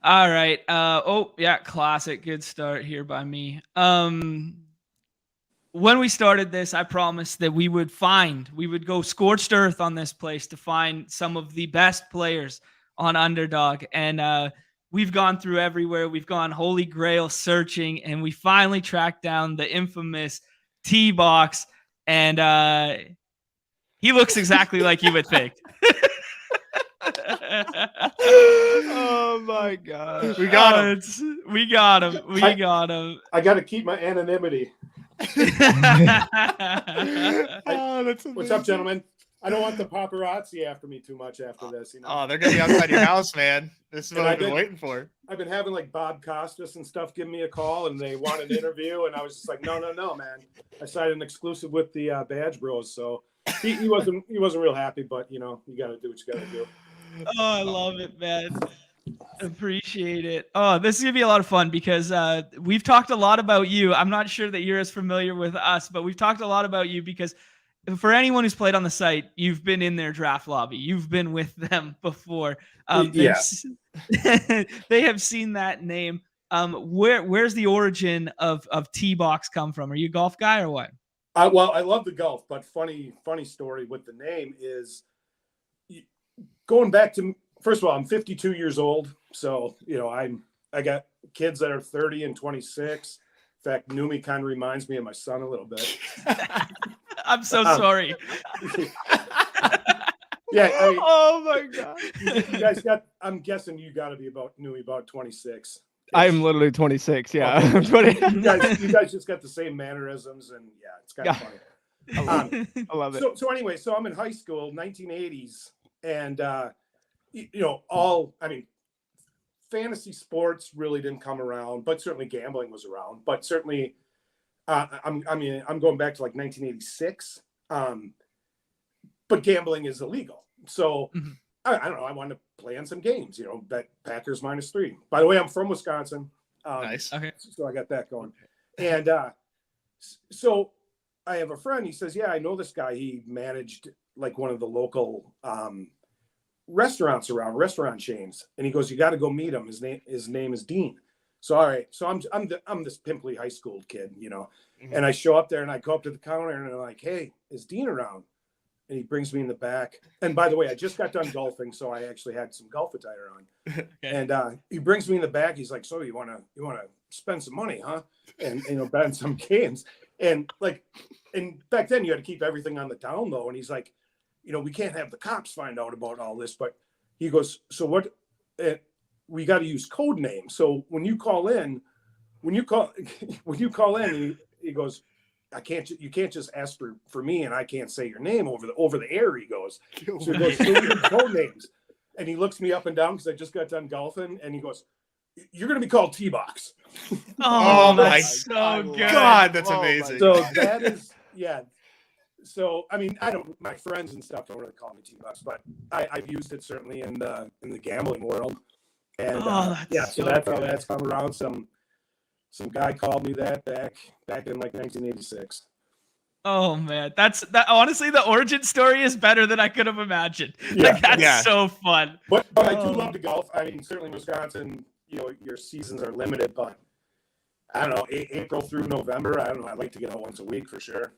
All right. Oh yeah, classic. Good start here by me. When we started this, I promised that we would go scorched earth on this place to find some of the best players on Underdog. And we've gone through everywhere. We've gone holy grail searching, and we finally tracked down the infamous Teebox. And he looks exactly like you would think. Oh my god. We got him. We got him. We got him. I got to keep my anonymity. Oh, that's What's up, gentlemen? I don't want the paparazzi after me too much after this. You know? Oh, they're gonna be outside your house, man. This is what I've been waiting for. I've been having like Bob Costas and stuff give me a call, and they want an interview, and I was just like, no, man. I signed an exclusive with the Badge Bros, so he wasn't real happy, but you know, you got to do what you got to do. Oh, I love it, man. Appreciate it. Oh, this is gonna be a lot of fun because we've talked a lot about you. I'm not sure that you're as familiar with us, but we've talked a lot about you because for anyone who's played on the site, you've been in their draft lobby. You've been with them before. Yes. They have seen that name. Where's the origin of Teebox come from? Are you a golf guy or what? Well, I love the golf, but funny story with the name is going back to, first of all, I'm 52 years old. So, you know, I got kids that are 30 and 26. In fact, Numi kind of reminds me of my son a little bit. I'm so sorry. Yeah. I mean, Oh my god. you guys I'm guessing you got to be about 26. I am literally 26. Yeah. Okay. I'm 20. You guys just got the same mannerisms, and yeah, it's kind of funny. I love it. So anyway, so I'm in high school, 1980s, and fantasy sports really didn't come around, but certainly gambling was around. But certainly, I'm going back to like 1986. But gambling is illegal, so I don't know. I wanted to play on some games, you know, bet Packers -3. By the way, I'm from Wisconsin. Nice. Okay. So I got that going, and so I have a friend. He says, "Yeah, I know this guy. He managed like one of the local restaurants around, restaurant chains." And he goes, "You got to go meet him. His name is Dean." So all right, so I'm this pimply high school kid, you know, and I show up there and I go up to the counter and I'm like, "Hey, is Dean around?" And he brings me in the back. And by the way, I just got done golfing, so I actually had some golf attire on. Okay. And he brings me in the back. He's like, "So you wanna spend some money, huh? And you know, bet on some games." And back then you had to keep everything on the down low. And he's like, "You know, we can't have the cops find out about all this." But he goes, "So what? We got to use code names. So when you call in, he goes, you can't just ask for me, and I can't say your name over the air." He goes, so he goes, "So we use code names." And he looks me up and down because I just got done golfing, and he goes, "You're going to be called Teebox." Oh my so good. God, that's amazing. So that is, yeah. So I mean, my friends and stuff don't really call me Teebox, but I've used it certainly in the gambling world. And so that's how that's come around. Some guy called me that back in like 1986. Oh man, that honestly, the origin story is better than I could have imagined. Yeah. Like, that's so fun. But I do love to golf. I mean, certainly Wisconsin, you know, your seasons are limited, but I don't know, April through November, I don't know, I'd like to get out once a week for sure.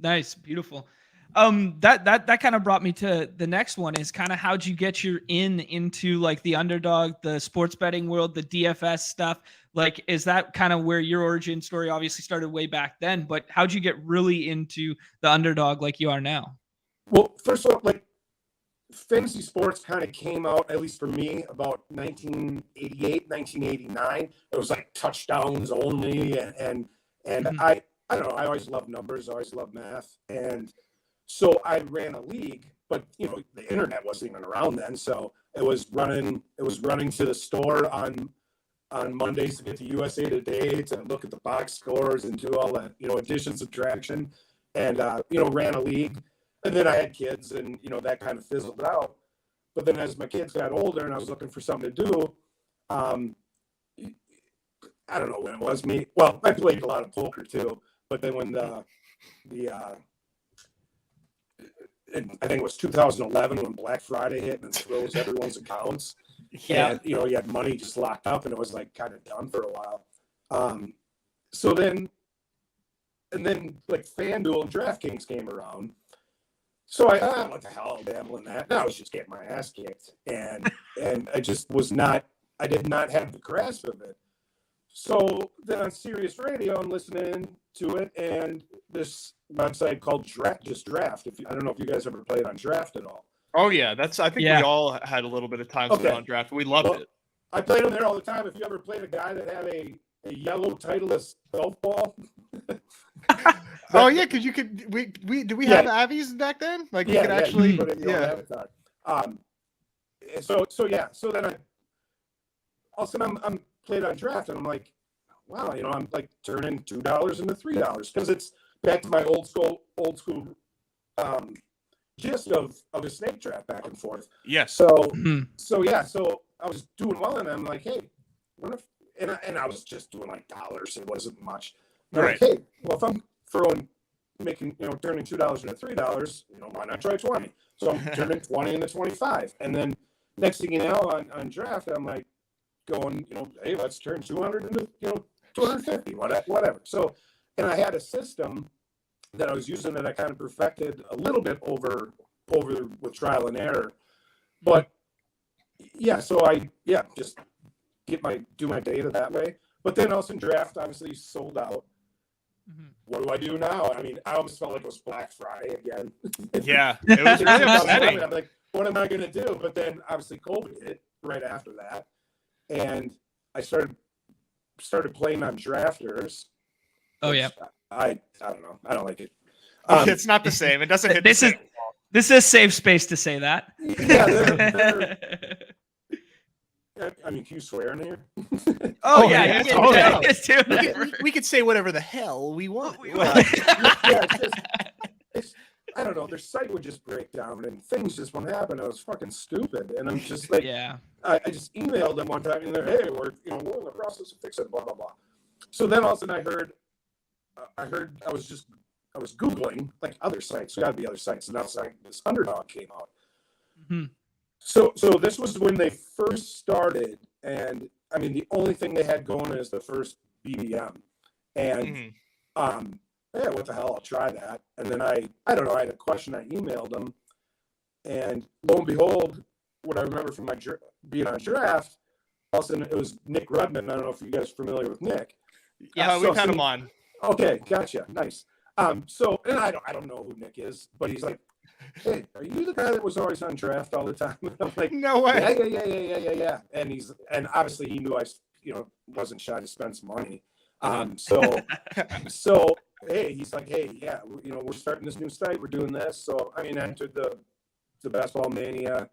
Nice, beautiful. That kind of brought me to the next one, is kind of how'd you get into like the Underdog, the sports betting world, the DFS stuff? Like, is that kind of where your origin story obviously started way back then, but how'd you get really into the Underdog like you are now? Well, first of all, like fantasy sports kind of came out, at least for me, about 1988, 1989. It was like touchdowns only. And I don't know, I always loved numbers, I always loved math. And so I ran a league, but you know, the internet wasn't even around then. So it was running to the store on Mondays to get to USA Today to look at the box scores and do all that, you know, addition, subtraction, and ran a league. And then I had kids, and you know, that kind of fizzled out. But then as my kids got older and I was looking for something to do, I don't know when it was. I played a lot of poker too. But then when I think it was 2011 when Black Friday hit and froze everyone's accounts. Yeah. And, he had money just locked up, and it was like kind of done for a while. So then like FanDuel and DraftKings came around. So what the hell, I'll dabble in that. Now I was just getting my ass kicked. And I just I did not have the grasp of it. So then on Sirius Radio, I'm listening to it, and this website called Draft. I don't know if you guys ever played on Draft at all. Oh yeah, I think we all had a little bit of time spent on draft. We loved it. I played on there all the time. If you ever played a guy that had a yellow Titleist golf ball. Oh yeah, because you could. Did we have Avies back then? Like you could actually. Put it in your avatar. So then all of a sudden I'm played on Draft, and I'm like, wow, I'm like turning $2 into $3 because it's back to my old school gist of a snake draft back and forth. Yes. So I was doing well, and I'm like, hey, what if? And I was just doing like dollars. It wasn't much. Right. Like, hey, well, if I'm turning $2 into $3, why not try 20? So I'm turning 20 into 25, and then next thing you know, on Draft, I'm like going, hey, let's turn 200 into 250, whatever. So, and I had a system that I was using that I kind of perfected a little bit over with trial and error, but so I just do my data that way. But then also in Draft, obviously sold out. What do I do now? I mean, I almost felt like it was Black Friday again. Yeah, it was really upsetting. I'm like, what am I going to do? But then obviously COVID hit right after that, and I started playing on Drafters. Oh yeah. I don't know. I don't like it. It's not the same. It doesn't hit. This is a safe space to say that. Yeah, I mean, can you swear in here? We could say whatever the hell we want. I don't know. Their site would just break down, and things just won't happen. It was fucking stupid, and I'm just like, I just emailed them one time, and they're, hey, we're in the process of fixing it, blah blah blah. So then all of a sudden I was Googling like other sites. So got to be other sites, and that's like this Underdog came out. Mm-hmm. So this was when they first started, and I mean the only thing they had going is the first BBM, and what the hell, I'll try that. And then I don't know, I had a question, I emailed them, and lo and behold, what I remember from my being on Draft, all of a sudden it was Nick Rudman. I don't know if you guys are familiar with Nick. Yeah, we've had him on. Okay, gotcha, nice. So, and I don't know who Nick is, but he's like, hey, are you the guy that was always on Draft all the time? And I'm like, no way. Yeah. And obviously he knew I, wasn't shy to spend some money. So hey, he's like, hey, yeah, we're starting this new site, we're doing this. So I mean, I entered the Basketball Mania.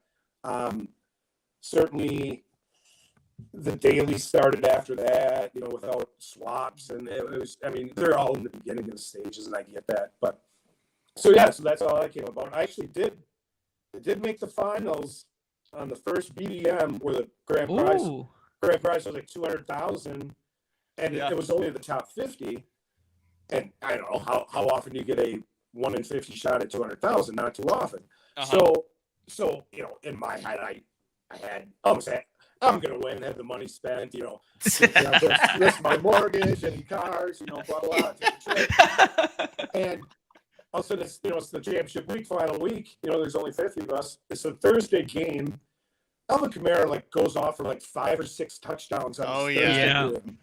Certainly the daily started after that, without swaps, and it was, I mean, they're all in the beginning of the stages, and I get that, but so that's all I came about. I actually did make the finals on the first BDM, where the grand prize was like 200,000, and it was only the top 50. And I don't know how often you get a 1 in 50 shot at 200,000. Not too often. So in my head, I had almost had, I'm gonna win, have the money spent. List my mortgage, any cars, blah blah. And all of a sudden, it's the championship week, final week. There's only 50 of us. It's a Thursday game. Alvin Kamara goes off for 5 or 6 touchdowns on Thursday game.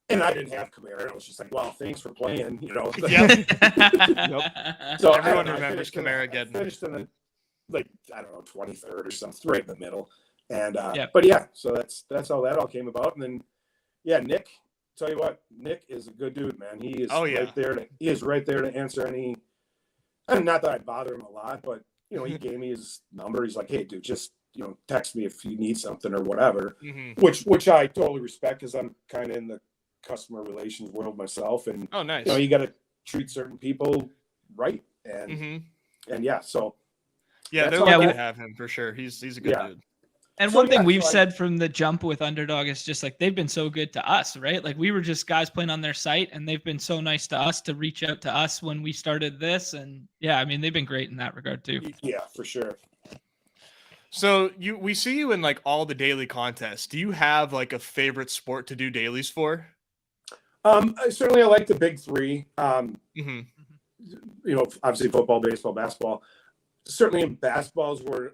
And I didn't have Kamara. I was just like, well, thanks for playing, Yep. So everyone remembers Kamara getting finished in the, I don't know, 23rd or something, right in the middle. And but yeah, so that's how that all came about. And then Nick, tell you what, Nick is a good dude, man. He is right there to answer any. And not that I bother him a lot, but he gave me his number. He's like, hey, dude, just text me if you need something or whatever. Which I totally respect, because I'm kind of in the customer relations world myself, and nice. You got to treat certain people right, and so they're lucky to have him for sure. He's a good dude. And one thing we've said from the jump with Underdog is just they've been so good to us, right? We were just guys playing on their site, and they've been so nice to us to reach out to us when we started this. And I mean, they've been great in that regard too. Yeah, for sure. So we see you in like all the daily contests. Do you have like a favorite sport to do dailies for? Certainly I like the big three. Mm-hmm. Obviously football, baseball, basketball. Certainly in basketball is where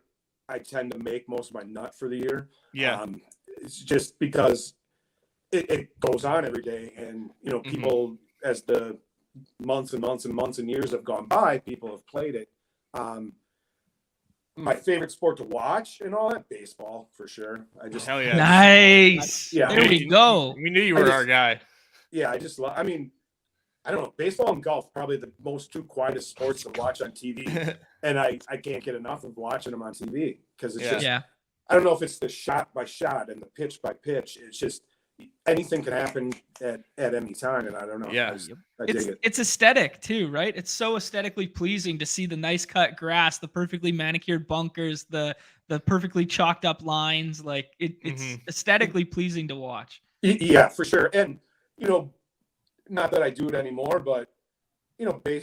I tend to make most of my nut for the year. Yeah. It's just because it goes on every day, and people, as the months and months and months and years have gone by, people have played it. My favorite sport to watch and all that, baseball for sure. Hell yeah. Nice. Yeah. There we go. We knew you were our guy. Yeah, I just love. I mean, I don't know. Baseball and golf probably the two quietest sports to watch on TV, and I can't get enough of watching them on TV because it's just. Yeah. I don't know if it's the shot by shot and the pitch by pitch. It's just anything can happen at any time, and I don't know. Yeah. I dig it. It's aesthetic too, right? It's so aesthetically pleasing to see the nice cut grass, the perfectly manicured bunkers, the perfectly chalked up lines. Like it's aesthetically pleasing to watch. Yeah, for sure. And not that I do it anymore, but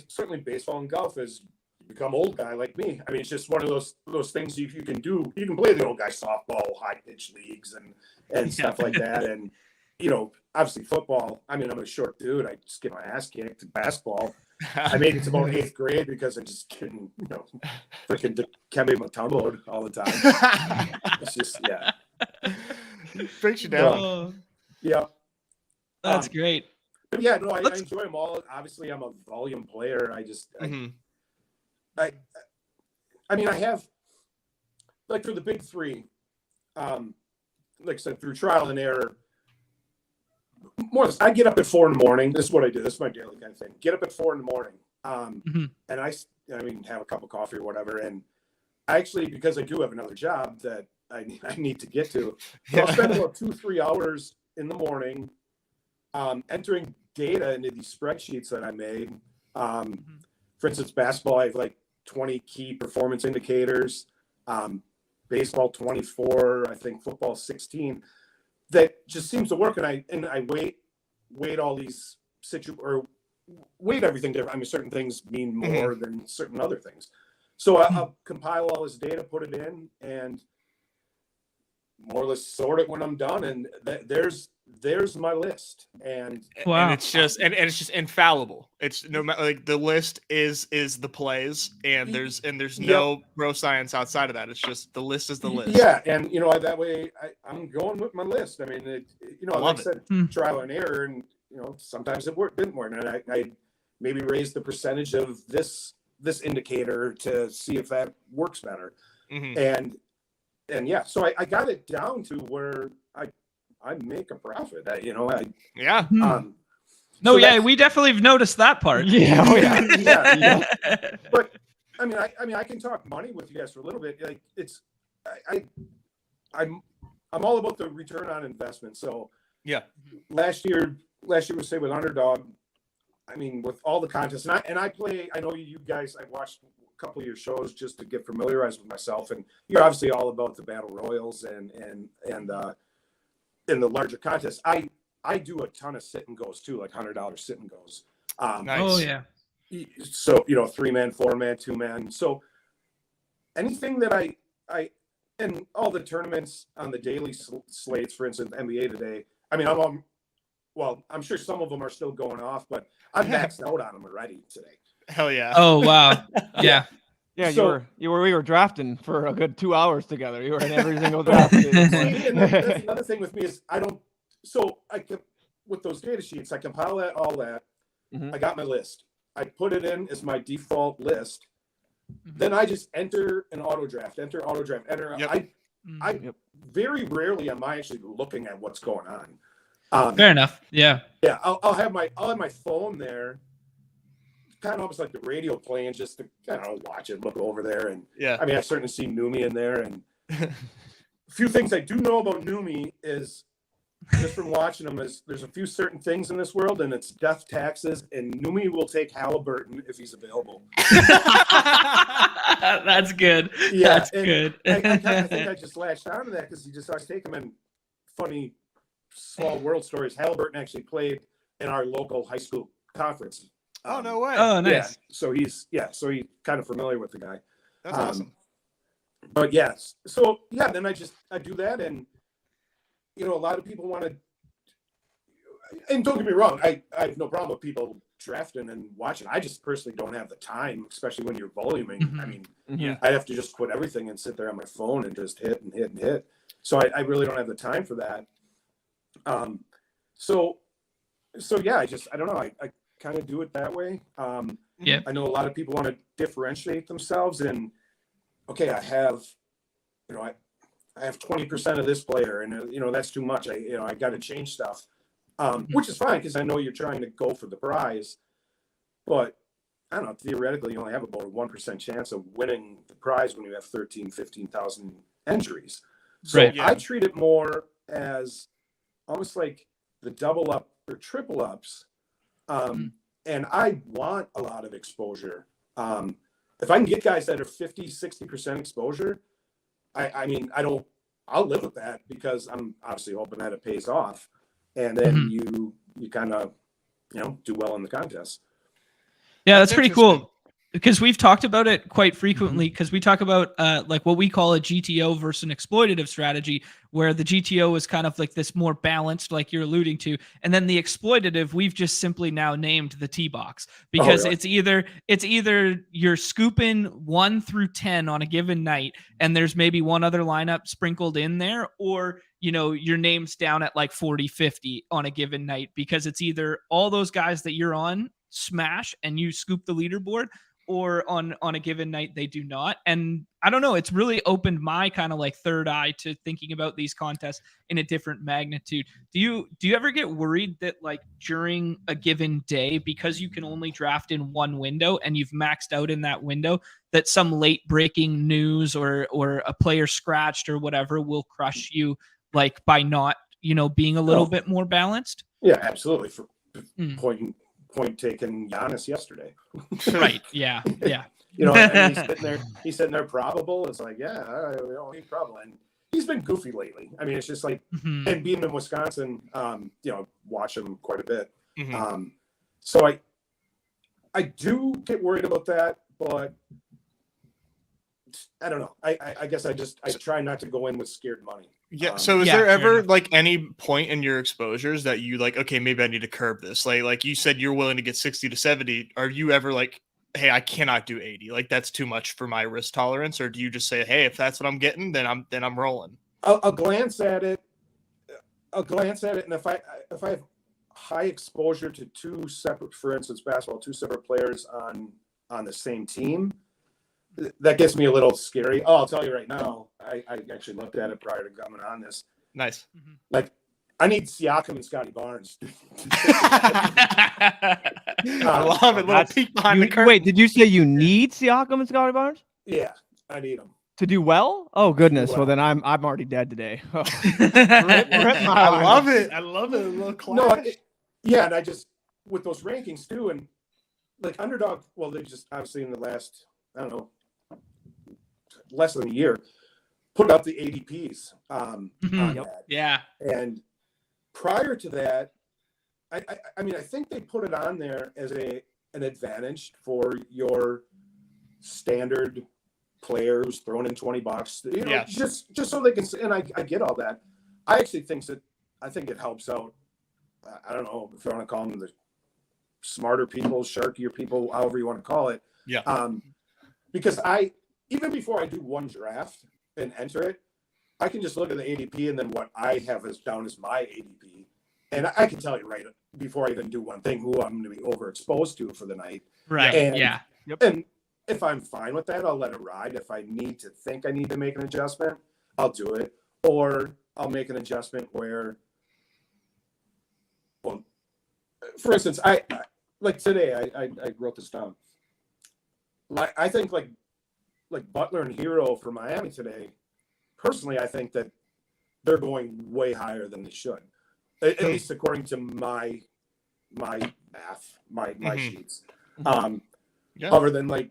certainly baseball and golf has become old guy like me. I mean, it's just one of those things you can do. You can play the old guy softball, high pitch leagues, and stuff like that. And obviously football. I mean, I'm a short dude. I just get my ass kicked. Basketball, I made it to about 8th grade because I just couldn't, freaking Dikembe Mutombo all the time. It's just breaks you down. Oh, Yeah, that's great. but yeah, no, I enjoy them all. Obviously, I'm a volume player. I just, I mean, I have, like, for the big three, like I said, through trial and error, I get up at 4 a.m. This is what I do. This is my daily kind of thing. Get up at 4 a.m. And I have a cup of coffee or whatever. And I actually, because I do have another job that I need to get to, so I'll spend about 2-3 hours in the morning entering data into these spreadsheets that I made. For instance, basketball, I have like 20 key performance indicators. Baseball 24, I think football 16. That just seems to work, and I weight all these weight everything different. I mean, certain things mean more than certain other things. So I'll compile all this data, put it in, and more or less sort it when I'm done, and there's my list. And and it's just and it's just infallible. It's no matter, like, the list is the plays, and there's no bro science outside of that. It's just the list is the list. Yeah, and that way I'm going with my list. I mean, like I said, trial and error, and sometimes it didn't work, and I maybe raised the percentage of this indicator to see if that works better. And yeah, so I got it down to where I make a profit. We definitely have noticed that part. Yeah. But I mean, I can talk money with you guys for a little bit. Like, it's I'm all about the return on investment. So yeah, last year we say with Underdog, I mean, with all the contests, and I play. I know you guys. I watched a couple of your shows just to get familiarized with myself, and you're obviously all about the battle royals and in the larger contests. I do a ton of sit and goes too, like $100 sit and goes. Nice. Oh yeah. So 3-man, 4-man, 2-man. So anything that I and all the tournaments on the daily slates, for instance, NBA today. I mean, I'm sure some of them are still going off, but I'm maxed out on them already today. Hell yeah. Oh wow. Yeah. Yeah, so, we were drafting for a good 2 hours together. You were in every single draft. And that's another thing with me is with those data sheets, I compile all that. I got my list. I put it in as my default list. Then I just enter an auto draft. Enter. Yep. I very rarely am I actually looking at what's going on. Fair enough. Yeah. Yeah, I'll have my phone there, kind of almost like the radio playing, just to watch it, look over there, and I mean, I've certainly seen Numi in there, and a few things I do know about Numi is just from watching him is there's a few certain things in this world, and it's death taxes, and Numi will take Halliburton if he's available. That's good. Yeah, that's good. I think I just latched onto that because you just always take him in funny small world stories. Halliburton actually played in our local high school conference. Oh, no way. Oh, nice. Yeah, so he's kind of familiar with the guy. That's awesome. but yes, so yeah, then I do that, and a lot of people want to, and don't get me wrong, I have no problem with people drafting and watching. I just personally don't have the time, especially when you're voluming. Mhm. I mean, Yeah. I'd have to just quit everything and sit there on my phone and just hit and hit and hit. So I really don't have the time for that. So yeah, I don't know. I kind of do it that way. Yeah. I know a lot of people want to differentiate themselves, and okay, I have 20% of this player, and that's too much. I got to change stuff, which is fine because I know you're trying to go for the prize, but I don't know. Theoretically, you only have about a 1% chance of winning the prize when you have 15,000 entries. So Right, yeah. I treat it more as almost like the double up or triple ups. And I want a lot of exposure. If I can get guys that are 50, 60% exposure, I'll live with that because I'm obviously hoping that it pays off. And then you kind of, do well in the contest. Yeah, That's that's pretty interesting. cool. Because we've talked about it quite frequently, because we talk about like what we call a GTO versus an exploitative strategy, where the GTO is kind of like this more balanced, like you're alluding to, and then the exploitative we've just simply now named the Teebox, because really? it's either you're scooping 1 through 10 on a given night, and there's maybe one other lineup sprinkled in there, or your name's down at like 40, 50 on a given night, because it's either all those guys that you're on smash and you scoop the leaderboard, or on a given night they do not. And I don't know, it's really opened my kind of like third eye to thinking about these contests in a different magnitude. Do you ever get worried that like during a given day, because you can only draft in one window and you've maxed out in that window, that some late breaking news or a player scratched or whatever will crush you, like by not being a little bit more balanced? Yeah, absolutely. For Mm. point taken, Giannis yesterday. Right. Yeah. Yeah. And he's sitting there probable. It's like, yeah, he's probable. And he's been goofy lately. I mean, it's just like, and being in Wisconsin, watch him quite a bit. So I do get worried about that, but I don't know. I guess I try not to go in with scared money. Yeah. So is there ever like any point in your exposures that you like, okay, maybe I need to curb this? Like you said, you're willing to get 60 to 70. Are you ever like, hey, I cannot do 80. Like that's too much for my risk tolerance. Or do you just say, hey, if that's what I'm getting, then I'm rolling? I'll glance at it. And if I have high exposure to two separate, for instance, basketball, two separate players on the same team, that gets me a little scary. Oh, I'll tell you right now, I actually looked at it prior to coming on this. Nice. Like, I need Siakam and Scotty Barnes. I love it. Little peek behind the curtain. Wait, did you say you need Siakam and Scotty Barnes Yeah, I need them to do well? Oh goodness. well. Well, then I'm already dead today. Oh. I love it. I love it. A little clash. Yeah, and I just with those rankings too, and like Underdog. Well, they just obviously in the last, I don't know, less than a year, put up the ADPs on that. Yeah. And prior to that, I mean, I think they put it on there as an advantage for your standard player who's thrown in $20, just so they can. And I get all that. I actually think it helps out. I don't know if you want to call them the smarter people, sharkier people, however you want to call it. Yeah. Because even before I do one draft and enter it, I can just look at the ADP and then what I have as down as my ADP. And I can tell you right before I even do one thing who I'm going to be overexposed to for the night. Right. And, yeah. And if I'm fine with that, I'll let it ride. If I need to think I need to make an adjustment, I'll do it. Or I'll make an adjustment where, well, for instance, I like today, I wrote this down. I think like Butler and Hero for Miami today, personally, I think that they're going way higher than they should, at least according to my math, my sheets. Other than like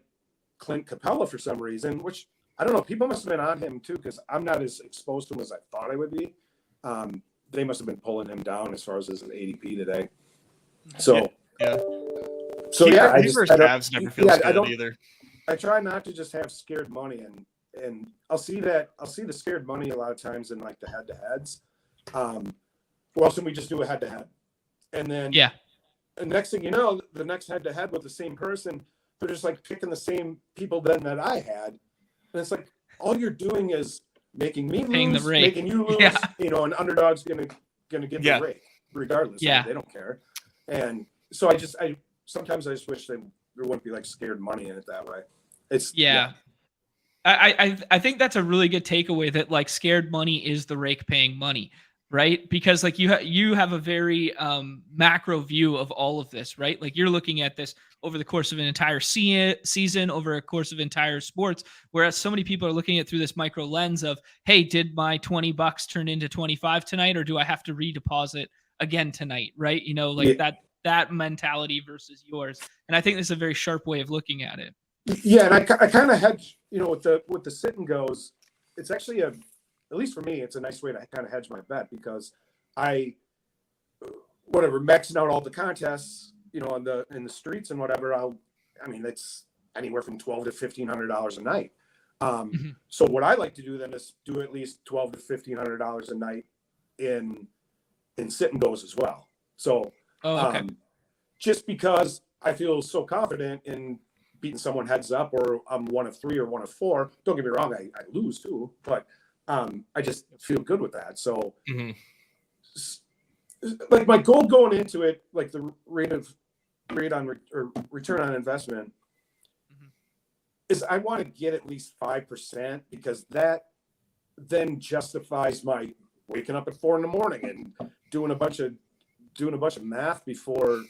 Clint Capella for some reason, which I don't know, people must have been on him too, because I'm not as exposed to him as I thought I would be. They must have been pulling him down as far as his ADP today. So First halves never feels good either. I try not to just have scared money, and and I'll see the scared money a lot of times in like the head-to-heads. Or else we just do a head-to-head, and then and next thing you know, the next head-to-head with the same person, they're just like picking the same people then that I had, and it's like all you're doing is making me lose, making you lose. Yeah. You know, an underdog's gonna get the rake regardless. Yeah, they don't care. And so I sometimes I just wish there wouldn't be like scared money in it that way. It's I think that's a really good takeaway, that like scared money is the rake paying money, right? Because like you have a very macro view of all of this, right? Like you're looking at this over the course of an entire season, over a course of entire sports, whereas so many people are looking at it through this micro lens of, hey, did my $20 turn into 25 tonight, or do I have to redeposit again tonight, right? You know, like that mentality versus yours. And I think this is a very sharp way of looking at it. Yeah, and I kind of hedge, you know, with the sit and goes. It's actually at least for me, it's a nice way to kind of hedge my bet, because maxing out all the contests, you know, in the streets and whatever. It's anywhere from $1,200 to $1,500 a night. So what I like to do then is do at least $1,200 to $1,500 a night in sit and goes as well. So just because I feel so confident in beating someone heads up, or I'm 1 of 3 or 1 of 4. Don't get me wrong, I lose too, but I just feel good with that. So like my goal going into it, like the return on investment is I want to get at least 5%, because that then justifies my waking up at 4 a.m. and doing a bunch of math before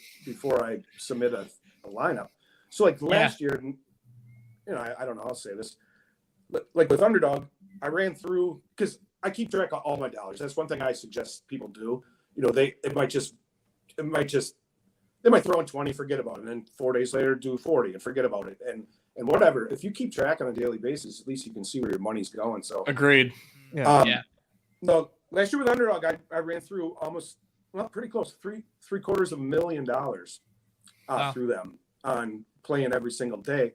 I submit a lineup. So like last year, you know, I don't know how to say this, but like with Underdog, I ran through, because I keep track of all my dollars. That's one thing I suggest people do. You know, they might throw in 20, forget about it, and then 4 days later do 40 and forget about it, and whatever. If you keep track on a daily basis, at least you can see where your money's going. So agreed. No, last year with Underdog, I ran through pretty close, $750,000 through them on playing every single day,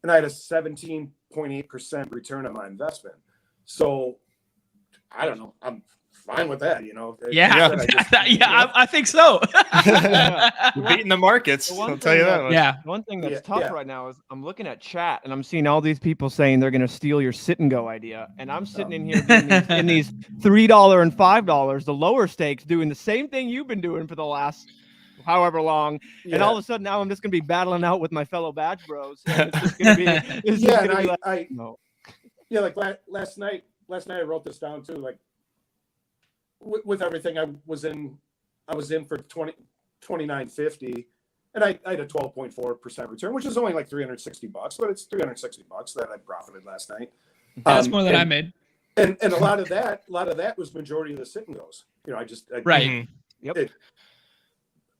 and I had a 17.8% return on my investment. So I don't know, I'm fine with that, you know. I think so. You're beating the markets. I'll tell you that much. Yeah. One thing that's tough right now is I'm looking at chat and I'm seeing all these people saying they're going to steal your sit and go idea, and I'm sitting in here in these $3 and $5, the lower stakes, doing the same thing you've been doing for the last however long, and all of a sudden now I'm just going to be battling out with my fellow badge bros. And it's just going to be like last night I wrote this down too. Like with everything, I was in for 29.50, and I had a 12.4% return, which is only like $360, but it's $360 that I profited last night. That's more than I made. And a lot of that was majority of the sit and goes. You know,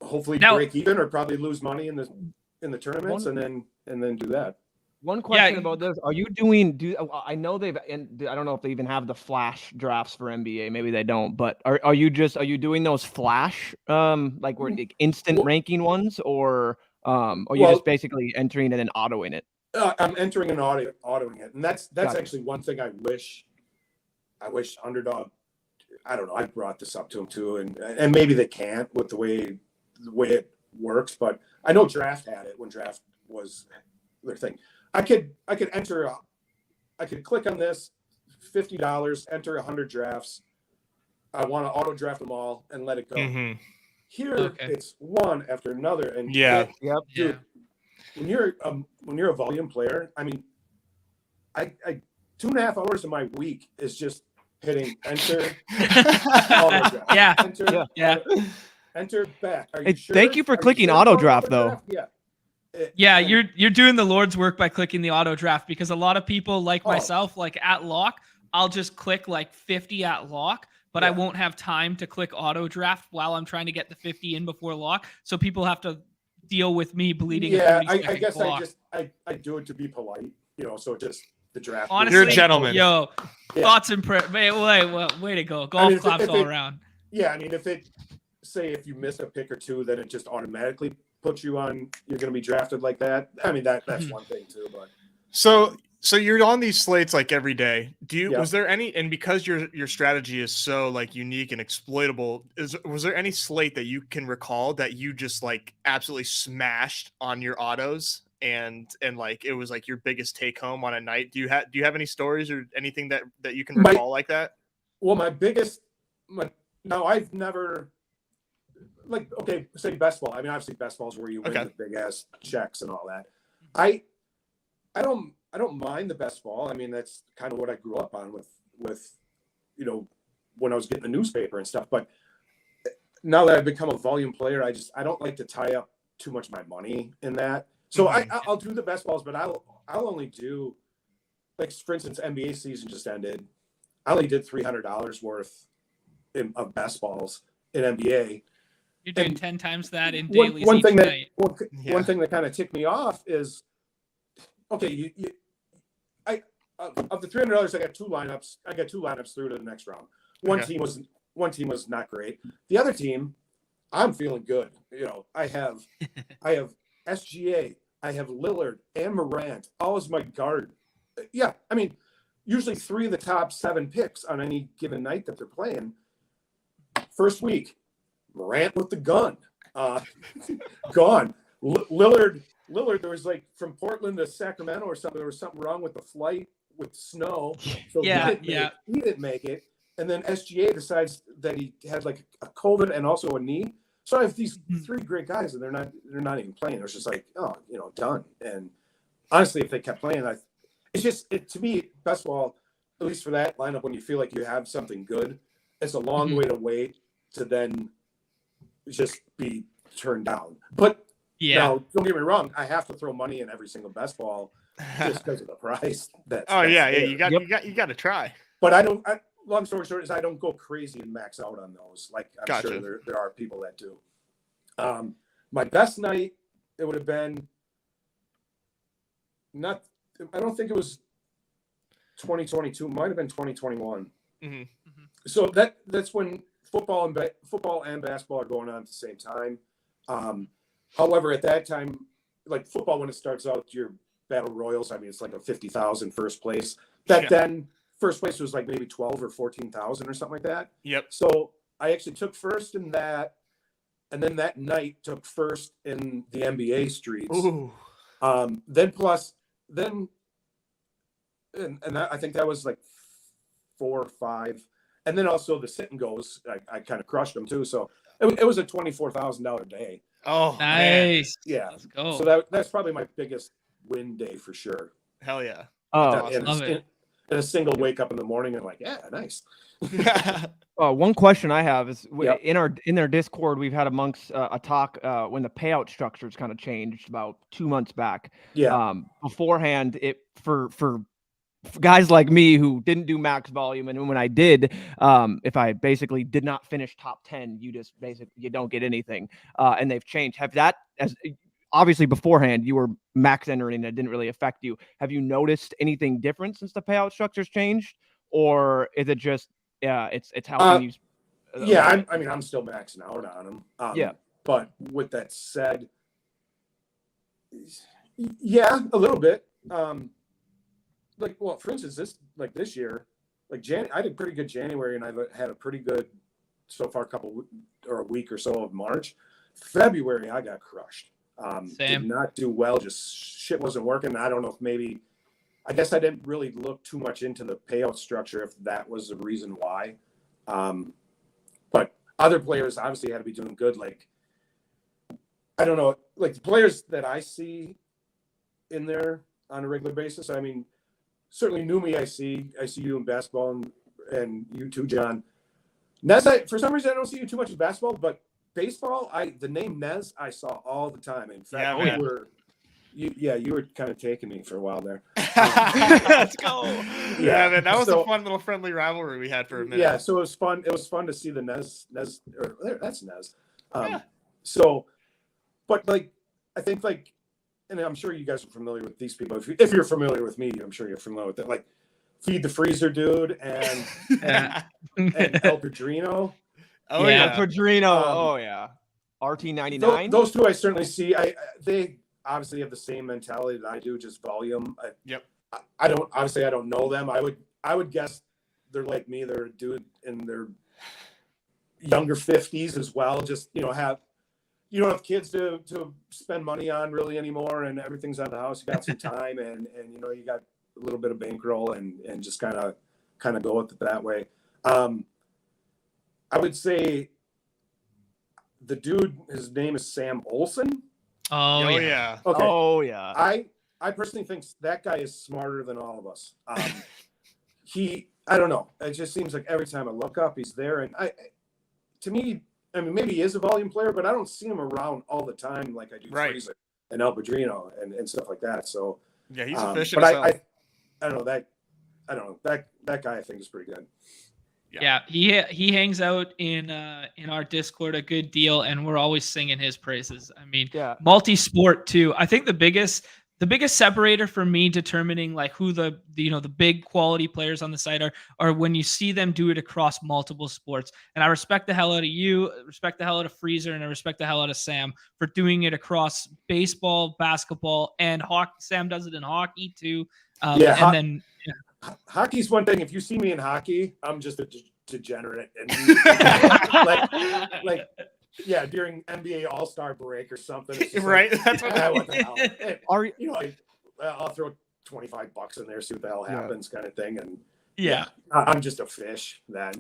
hopefully break even or probably lose money in the tournaments, and then do that. One question about this: are you doing? I know I don't know if they even have the flash drafts for NBA. Maybe they don't. But are you doing those flash like where instant ranking ones, or are you just basically entering it and autoing it? I'm entering and autoing it, and that's actually one thing I wish Underdog. I don't know. I brought this up to them too, and maybe they can't with the way it works, but I know Draft had it when Draft was their thing. I could enter. I could click on this, $50, enter 100 drafts. I want to auto draft them all and let it go. Here, it's one after another, and dude, when you're a volume player, I mean, I 2.5 hours of my week is just hitting enter. Enter back. Are you sure? Thank you for clicking auto draft though. You're doing the Lord's work by clicking the auto draft, because a lot of people like myself, like at lock, I'll just click like 50 at lock, but I won't have time to click auto draft while I'm trying to get the 50 in before lock. So people have to deal with me bleeding. Yeah, I guess block. I do it to be polite, you know. So just the draft. Honestly, you're a gentleman. Yo, thoughts and prayers. Way to go. Golf claps all around. Yeah, I mean, if you miss a pick or two, then it just automatically puts you on. You're going to be drafted like that. I mean, that's one thing too. But so So you're on these slates like every day. Yeah. Was there any, and because your strategy is so like unique and exploitable, was there any slate that you can recall that you just like absolutely smashed on your autos and like it was like your biggest take home on a night? Do you have any stories or anything that you can recall like that? Well, no, I've never, like, okay, say best ball. I mean, obviously best balls where you win the big ass checks and all that. I don't mind the best ball. I mean, that's kind of what I grew up on with, you know, when I was getting the newspaper and stuff. But now that I've become a volume player, I don't like to tie up too much of my money in that. So I'll do the best balls, but I'll only do, like, for instance, NBA season just ended. I only did $300 worth of best balls in NBA. You're doing 10 times that in dailies one each thing night. One thing that kind of ticked me off is, okay, of the $300, I got two lineups through to the next round. One team was not great. The other team, I'm feeling good. You know, I have SGA, I have Lillard and Morant, all as my guard. Yeah, I mean, usually 3 of the top 7 picks on any given night that they're playing. First week, Morant with the gun, gone. Lillard, there was like from Portland to Sacramento or something. There was something wrong with the flight with snow, so he didn't make it. And then SGA decides that he had like a COVID and also a knee. So I have these 3 great guys, and they're not even playing. It's just like, oh, you know, done. And honestly, if they kept playing, to me, best ball, at least for that lineup, when you feel like you have something good, it's a long way to wait to then just be turned down. But now, don't get me wrong, I have to throw money in every single best ball just because of the price. You got to try. But long story short is I don't go crazy and max out on those. Like I'm sure there are people that do. My best night, it would have been not. I don't think it was 2022. It might have been 2021. Mm-hmm. So that's when football and basketball are going on at the same time. However, at that time, like football, when it starts out, your battle royals, I mean, it's like a 50,000 first place. Back then, first place was like maybe 12 or 14,000 or something like that. Yep. So I actually took first in that, and then that night took first in the NBA streets. Ooh. And I think that was like 4 or 5. And then also the sit and goes, I kind of crushed them too. So it was a $24,000 day. Oh, nice. Man. Yeah. Let's go. So that's probably my biggest win day for sure. Hell yeah. Oh, love it. And a single wake up in the morning and like, yeah, nice. One question I have is in their Discord, we've had amongst a talk when the payout structures kind of changed about 2 months back. Yeah. Beforehand, it for guys like me who didn't do max volume, and when I did, if I basically did not finish top 10, you don't get anything. And they've changed. Have that as obviously beforehand you were max entering and it didn't really affect you. Have you noticed anything different since the payout structures changed, or is it just it's helping you? Yeah, I'm still maxing out on them. But with that said, yeah, a little bit. Like, well, for instance, this year, like I did pretty good January, and I've had a pretty good so far a week or so of March. February, I got crushed. Did not do well. Just shit wasn't working. I don't know if I guess I didn't really look too much into the payout structure if that was the reason why. But other players obviously had to be doing good. Like, I don't know, like the players that I see in there on a regular basis. I mean, certainly Numi, I see you in basketball and you too, John. Nez, for some reason, I don't see you too much in basketball, but baseball, the name Nez, I saw all the time. In fact, you were kind of taking me for a while there. Let's go. Yeah, man, that was a fun little friendly rivalry we had for a minute. Yeah, so it was fun. It was fun to see the Nez. That's Nez. So, but like, I think like, and I'm sure you guys are familiar with these people. If you're familiar with me, I'm sure you're familiar with it. Like, Feed the Freezer dude and El Padrino. Oh yeah, Padrino. Oh yeah, RT99. Those two I certainly see. They obviously have the same mentality that I do, just volume. Yep. I don't know them. I would guess they're like me. They're a dude in their younger 50s as well. Just, you don't have kids to spend money on really anymore, and everything's out of the house. You got some time, and you got a little bit of bankroll, and just kind of go with it that way. I would say the dude, his name is Sam Olsen. Oh yeah. Okay. Oh yeah. I personally think that guy is smarter than all of us. I don't know. It just seems like every time I look up, he's there. And to me, I mean, maybe he is a volume player, but I don't see him around all the time like I do Friesen and El Padrino and stuff like that. So yeah, he's efficient. But I don't know that guy I think is pretty good. Yeah, he hangs out in our Discord a good deal, and we're always singing his praises. I mean, multi-sport too. I think the biggest separator for me determining like who the big quality players on the site are when you see them do it across multiple sports. And I respect the hell out of you, respect the hell out of Freezer, and I respect the hell out of Sam for doing it across baseball, basketball, and hockey. Sam does it in hockey too. Hockey's one thing. If you see me in hockey, I'm just a degenerate. And during NBA All-Star break or something. Right. Like, that's what the hell. I'll throw $25 in there, see what the hell happens, kind of thing. And I'm just a fish then.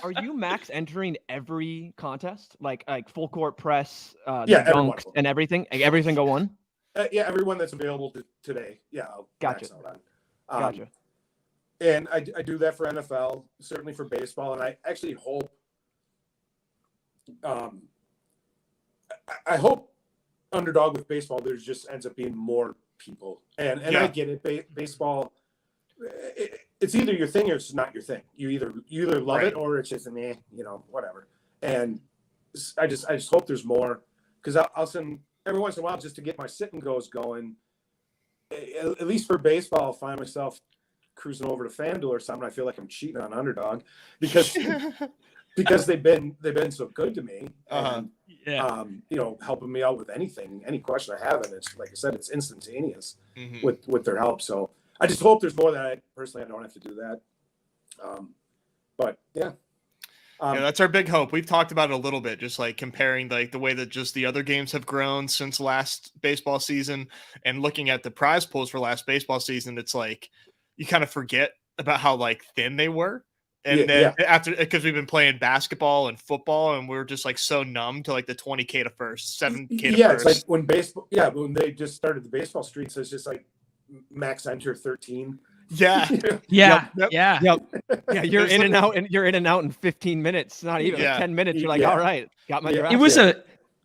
Are you max entering every contest, like full court press, dunks and everything, like every single one? Everyone that's available today. Yeah, I'll max out on. Gotcha. And I do that for NFL, certainly for baseball, and I actually hope. I hope Underdog with baseball, there just ends up being more people, and I get it. Baseball, it's either your thing or it's not your thing. You either love it or it's just whatever. And I just hope there's more, because I'll send every once in a while just to get my sit and goes going. At least for baseball, I'll find myself cruising over to FanDuel or something. I feel like I'm cheating on Underdog because they've been so good to me. Helping me out with any question I have, and it's like I said, it's instantaneous with their help. So I just hope there's more that I don't have to do that. That's our big hope. We've talked about it a little bit, just like comparing like the way that just the other games have grown since last baseball season, and looking at the prize pools for last baseball season. It's like you kind of forget about how like thin they were. And after, because we've been playing basketball and football, and we're just like so numb to like the 20K to first, 7K to first. Yeah, it's like when when they just started the baseball streets, it's just like max enter 13. Yeah. Yeah. You're in and out, and you're in and out in 15 minutes. Not even 10 minutes. You're like, all right, got my draft.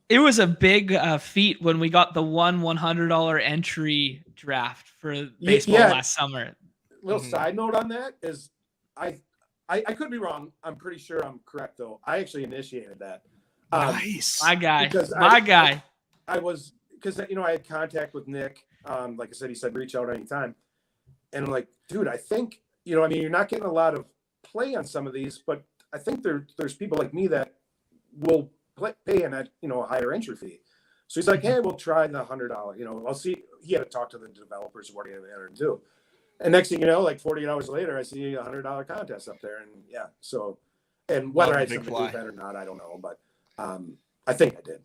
It was a big feat when we got the $100 entry draft for baseball last summer. Little side note on that is I could be wrong. I'm pretty sure I'm correct though. I actually initiated that. Nice. My guy. I was, because I had contact with Nick. Like I said, he said reach out anytime. And I'm like, dude, I think, you're not getting a lot of play on some of these, but I think there's people like me that will pay in a higher entry fee. So he's like, hey, we'll try the $100. I'll see. He had to talk to the developers what he had to do. And next thing you know, like 48 hours later, I see a $100 contest up there. And so, and whether I had something to do with that or not, I don't know. But I think I did.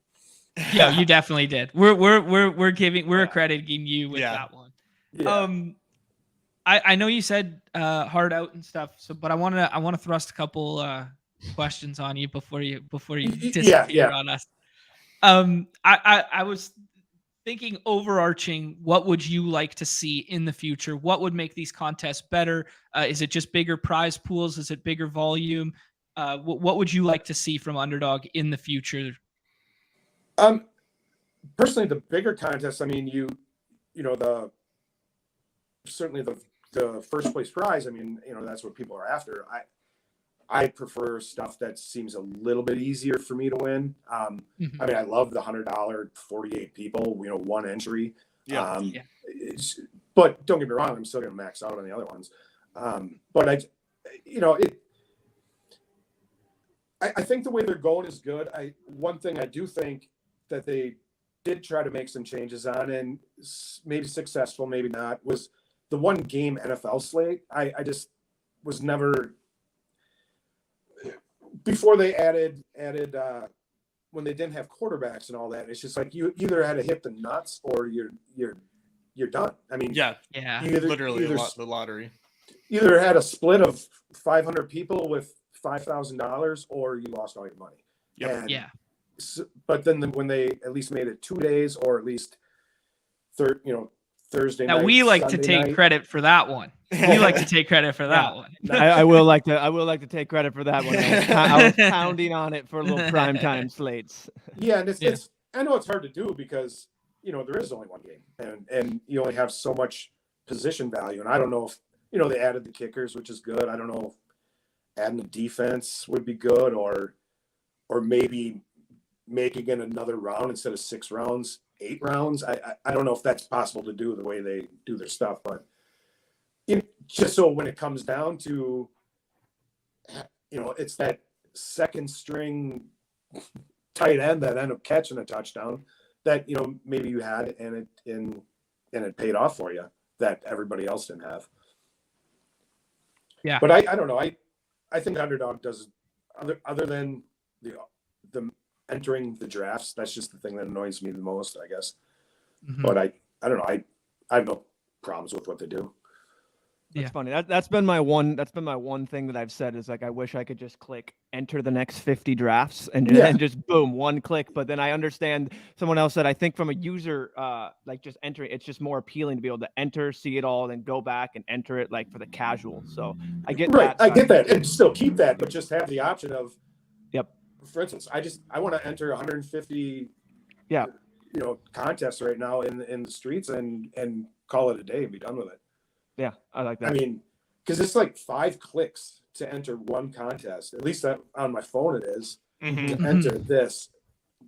Yeah, you definitely did. We're accrediting you with that one. Yeah. I know you said hard out and stuff, but I want to thrust a couple questions on you before you disappear on us. I was thinking overarching, what would you like to see in the future? What would make these contests better? Is it just bigger prize pools? Is it bigger volume? What would you like to see from Underdog in the future? Personally, the bigger contests, I mean, certainly the first place prize, I mean, that's what people are after. I prefer stuff that seems a little bit easier for me to win. I mean, I love the $100 48 people, one entry. But don't get me wrong, I'm still going to max out on the other ones. But I think the way they're going is good. One thing I do think that they did try to make some changes on, and maybe successful, maybe not, was the one game NFL slate. I just was never, before they added when they didn't have quarterbacks and all that, it's just like you either had to hit the nuts or you're done. I mean, yeah, literally the lottery. Either had a split of 500 people with $5,000 or you lost all your money. Yep. Yeah. So, but then when they at least made it 2 days, or at least Thursday now night. we like Sunday to take night. credit for that one. We like to take credit for that one. I will like to take credit for that one. I was pounding on it for little primetime slates. Yeah, and it's I know it's hard to do because there is only one game, and you only have so much position value. And I don't know if they added the kickers, which is good. I don't know if adding the defense would be good, or maybe making it another round instead of 6 rounds, 8 rounds. I don't know if that's possible to do the way they do their stuff, but just so when it comes down to, it's that second string tight end that ended up catching a touchdown that, maybe you had and it paid off for you that everybody else didn't have. Yeah. But I don't know. I think Underdog does, other than the entering the drafts, that's just the thing that annoys me the most, I guess. Mm-hmm. But I don't know. I have no problems with what they do. That's funny. That's been my one thing that I've said is like, I wish I could just click enter the next 50 drafts and just boom, one click. But then I understand someone else said, I think from a user, like just entering, it's just more appealing to be able to enter, see it all, then go back and enter it like for the casual. So I get that. I get that, and still keep that, but just have the option of, for instance, I want to enter 150, contests right now in the streets and call it a day and be done with it. Yeah, I like that. I mean, because it's like 5 clicks to enter one contest. At least on my phone it is. Mm-hmm. To enter this.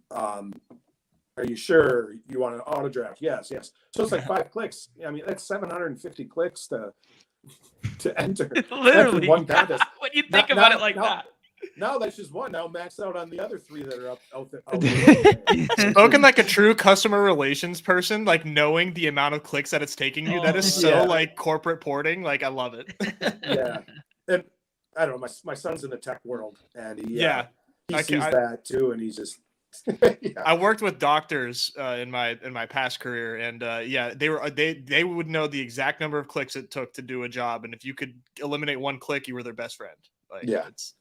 Are you sure you want an autograph? Yes. So it's like 5 clicks. I mean, that's 750 clicks to enter. Literally one contest. When you think about it like that. Now that's just one. Now max out on the other 3 that are out there. Spoken like a true customer relations person, like knowing the amount of clicks that it's taking you. That is so like corporate porting. Like I love it. Yeah, and I don't know. My son's in the tech world, and he sees that too, and he's just. I worked with doctors in my past career, and they would know the exact number of clicks it took to do a job, and if you could eliminate 1 click, you were their best friend. Like, it's...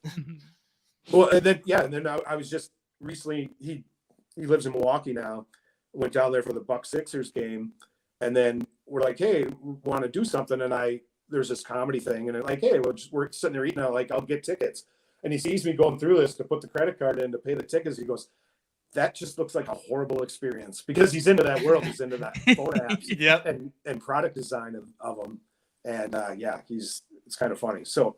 Well, and then I was just recently. He lives in Milwaukee now. Went down there for the Bucks Sixers game, and then we're like, "Hey, we want to do something?" And there's this comedy thing, and I'm like, "Hey, we're sitting there eating. I'll get tickets." And he sees me going through this to put the credit card in to pay the tickets. He goes, "That just looks like a horrible experience," because he's into that world. He's into that phone apps, and product design of them, and it's kind of funny. So.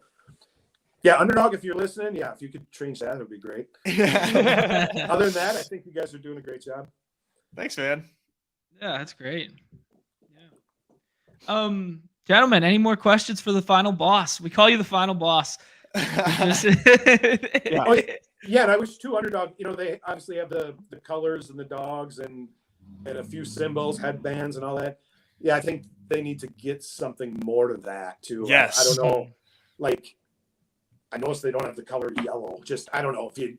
Yeah, Underdog, if you're listening, if you could change that, it would be great. Other than that, I think you guys are doing a great job. Thanks, man. Yeah, that's great. Yeah. Gentlemen, any more questions for the final boss? We call you the final boss. And I wish too, Underdog, they obviously have the colors and the dogs and a few symbols, headbands and all that. Yeah, I think they need to get something more to that too. Yes. I don't know. Like, I noticed they don't have the color yellow. Just, I don't know if you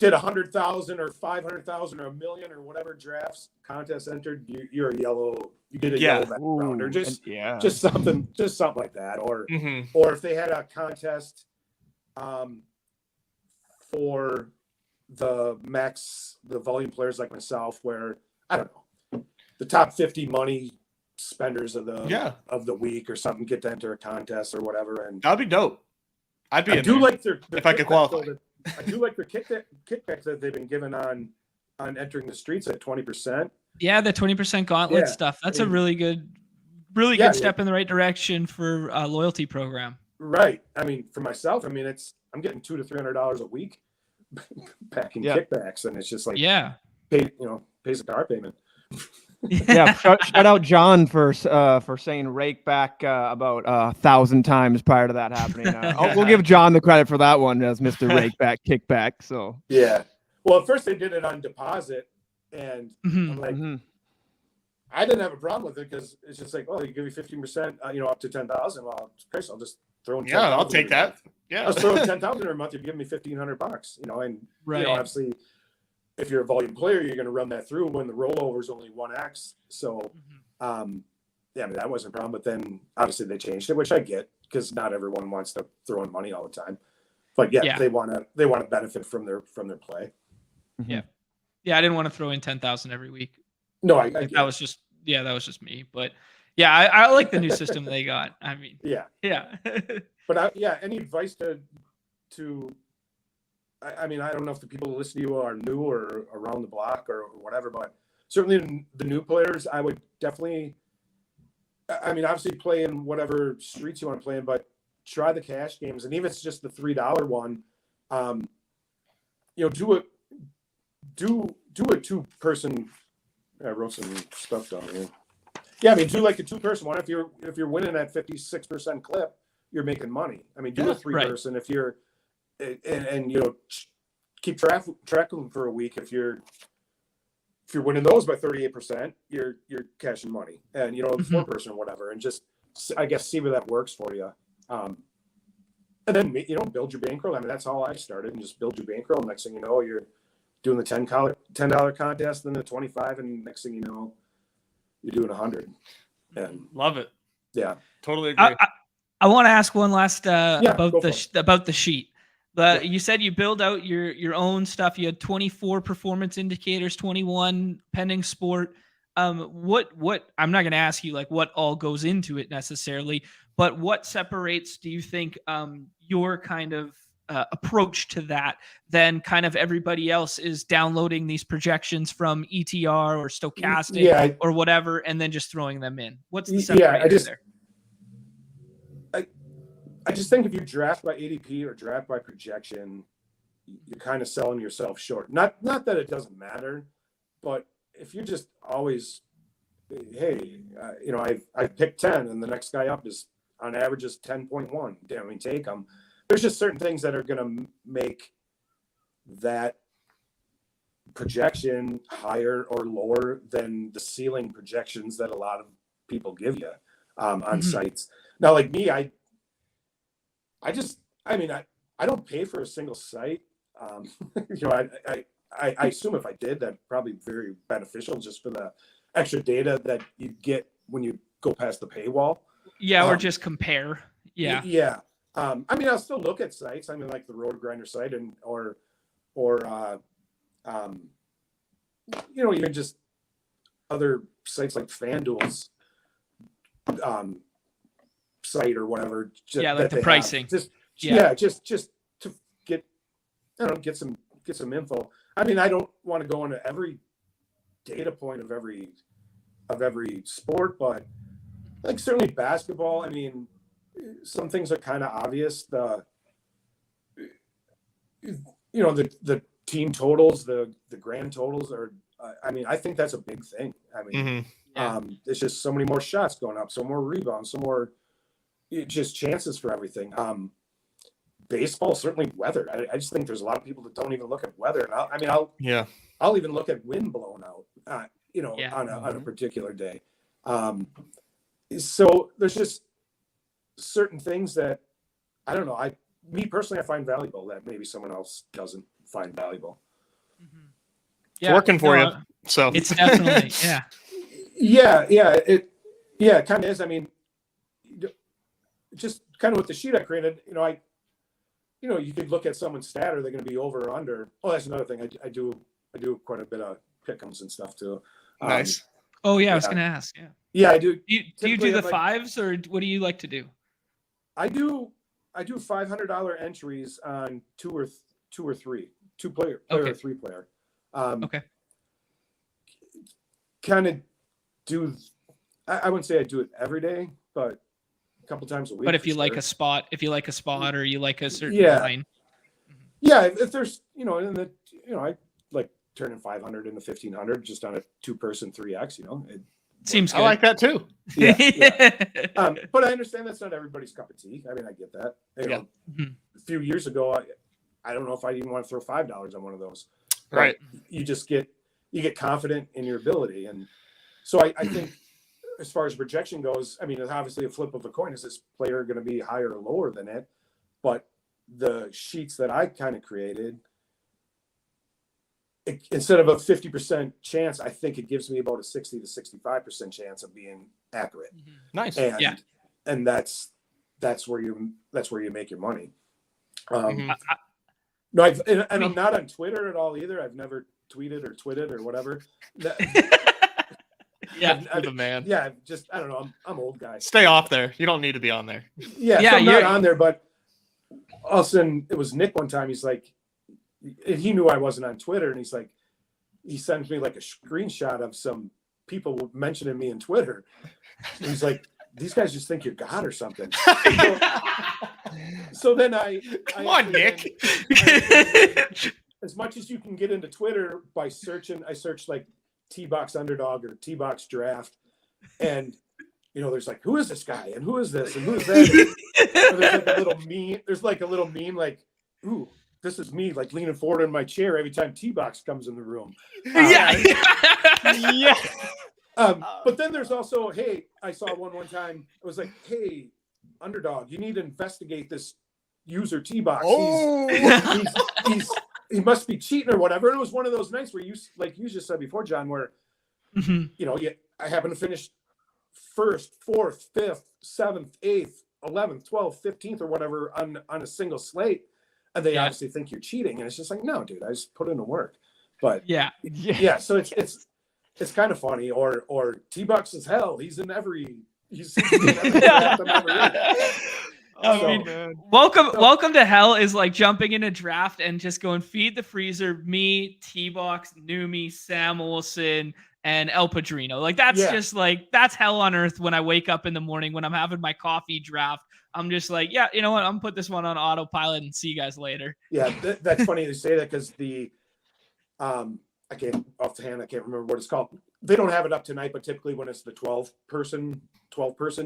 did 100,000 or 500,000 or 1 million or whatever drafts contest entered, you're a yellow. You did a yellow background or just something like that. Or or if they had a contest for the volume players like myself, where I don't know, the top 50 money spenders of the week or something get to enter a contest or whatever, and that'd be dope. I'd be. I do like their if I could qualify. I do like their kickbacks that they've been given on entering the streets at 20%. Yeah, the 20% gauntlet stuff. That's a really good step in the right direction for a loyalty program. Right. I mean, for myself, I'm getting $200 to $300 a week back in kickbacks, and it's just like pays a car payment. Shout out John for saying rake back about 1,000 times prior to that happening. We'll give John the credit for that one as Mr. Rake back kickback. So well, at first they did it on deposit, And Mhm. I'm like, I didn't have a problem with it because it's just like, oh, you give me 15%, up to 10,000. Well, Chris, I'll just throw in 10,000. Yeah, I'll take that. Yeah, I was throwing 10,000 every month. You're giving me $1,500, and Right. obviously, if you're a volume player, you're going to run that through when the rollover is only 1x. So, yeah, I mean, that wasn't a problem. But then obviously they changed it, which I get because not everyone wants to throw in money all the time. But yeah. they want to benefit from their play. Yeah, I didn't want to throw in 10,000 every week. No, I that was just me. But yeah, I like the new system they got. I mean, yeah. But any advice to I mean, I don't know if the people who listen to you are new or around the block or whatever, but certainly the new players, I would definitely, I mean, obviously play in whatever streets you want to play in, but try the cash games. And even if it's just the $3 one, do a 2-person. I wrote some stuff down here. Yeah, I mean, do like a 2-person one. If you're winning at 56% clip, you're making money. I mean, do a 3-person if you're, and keep track of them for a week. If you're winning those by 38%, you're cashing money. And 4-person or whatever, and just I guess see where that works for you. And then build your bankroll. I mean, that's how I started, and just build your bankroll. Next thing you know, you're doing the $10 contest, then the 25, and next thing you know, you're doing 100. And love it. Yeah, totally agree. I want to ask one last about the sheet. You said you build out your own stuff. You had 24 performance indicators, 21 pending sport. What I'm not going to ask you like what all goes into it necessarily, but what separates, do you think, your kind of approach to that than kind of everybody else is downloading these projections from ETR or Stochastic or whatever, and then just throwing them in? What's the separator there? I just think if you draft by ADP or draft by projection, you're kind of selling yourself short. Not that it doesn't matter, but if you're just always, hey, I picked 10 and the next guy up is on average is 10.1. Damn, I mean, take them. There's just certain things that are going to make that projection higher or lower than the ceiling projections that a lot of people give you on sites. Now, like me, I don't pay for a single site. I assume if I did, that'd probably be very beneficial just for the extra data that you get when you go past the paywall. Yeah, or just compare. Yeah. Yeah. I mean, I'll still look at sites. I mean, like the Road Grinder site or even just other sites like FanDuel's site or whatever. Like the pricing. Just to get, get some info. I mean, I don't want to go into every data point of every sport, but like certainly basketball. I mean, some things are kind of obvious. The team totals, the grand totals are. I mean, I think that's a big thing. I mean, there's just so many more shots going up, so more rebounds, so more just chances for everything. Baseball, certainly weather. I just think there's a lot of people that don't even look at weather. And I'll even look at wind blowing out. On a particular day. So there's just certain things that I don't know. Me personally, I find valuable that maybe someone else doesn't find valuable. It's working for you. So it's definitely, it kind of is. I mean, just kind of with the sheet I created, you could look at someone's stat. Are they going to be over or under? Oh, that's another thing. I do quite a bit of pick'ems and stuff too. Nice. I was going to ask. Yeah, I do. Do you do the fives, or what do you like to do? I do $500 entries on two or three, two-player or three-player. Kind of do. I wouldn't say I do it every day, but a couple times a week. But if you like a spot, or you like a certain line. Yeah, if there's I like turning 500 into 1500 just on a 2-person 3x. It seems good. I like that too. Yeah. But I understand that's not everybody's cup of tea. I mean, I get that. A few years ago, I don't know if I even want to throw $5 on one of those. Right. You just get you get confident in your ability. And so I think as far as projection goes, I mean, it's obviously a flip of a coin. Is this player going to be higher or lower than it? But the sheets that I kind of created, instead of a 50% chance, I think it gives me about a 60 to 65% chance of being accurate. Nice. And that's where you make your money. No, I'm not on Twitter at all either. I've never tweeted or twitted or whatever. You're the man. Yeah, just I don't know. I'm old guy. Stay off there. You don't need to be on there. Yeah, so I'm not on there. But all of a sudden, it was Nick one time. He's like, he knew I wasn't on Twitter, and he's like, he sends me like a screenshot of some people mentioning me in Twitter. And he's like, these guys just think you're God or something. So then come on, Nick. As much as you can get into Twitter by searching, I searched like Teebox Underdog or Teebox Draft, and there's like, who is this guy and who is this and who is that? And there's like a little meme. There's like a little meme like, ooh, this is me like leaning forward in my chair every time Teebox comes in the room. Yeah. But then there's also, hey, I saw one time. It was like, hey, Underdog, you need to investigate this user Teebox. Oh. He must be cheating or whatever. And it was one of those nights where you just said before, John, where I happen to finish first, fourth, fifth, seventh, eighth, 11th, 12th, 15th, or whatever on a single slate, and they obviously think you're cheating. And it's just like, no, dude, I just put in the work. But yeah. So it's kind of funny. Or T-Bucks is hell. He's in every draft I'm ever in. Welcome to hell is like jumping in a draft and just going feed the freezer. Me, T-Box, Numi, Sam Olsen, and El Padrino. Like that's just like that's hell on earth. When I wake up in the morning when I'm having my coffee draft, I'm just like, yeah, you know what? I'm gonna put this one on autopilot and see you guys later. Yeah, that's funny to say that because the I can't remember what it's called. They don't have it up tonight, but typically when it's the 12 person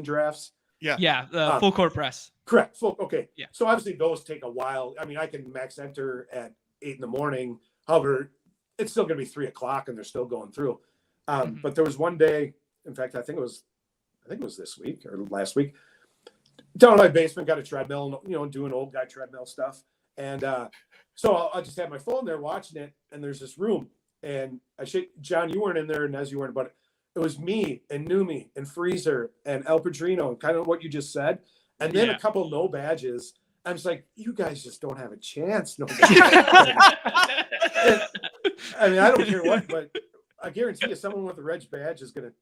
drafts. The full court press. Correct. Okay. Yeah. So obviously those take a while. I mean, I can max enter at 8 a.m. However, it's still going to be 3 o'clock and they're still going through. But there was one day, in fact, I think it was this week or last week, down in my basement, got a treadmill, doing old guy treadmill stuff. And so I'll just have my phone there watching it. And there's this room and John, you weren't in there and as you weren't, but it was me and Numi and Freezer and El Padrino and kind of what you just said. And then a couple no badges. I'm just like, you guys just don't have a chance. No I mean, I don't care what, but I guarantee you someone with a Reg badge is going to,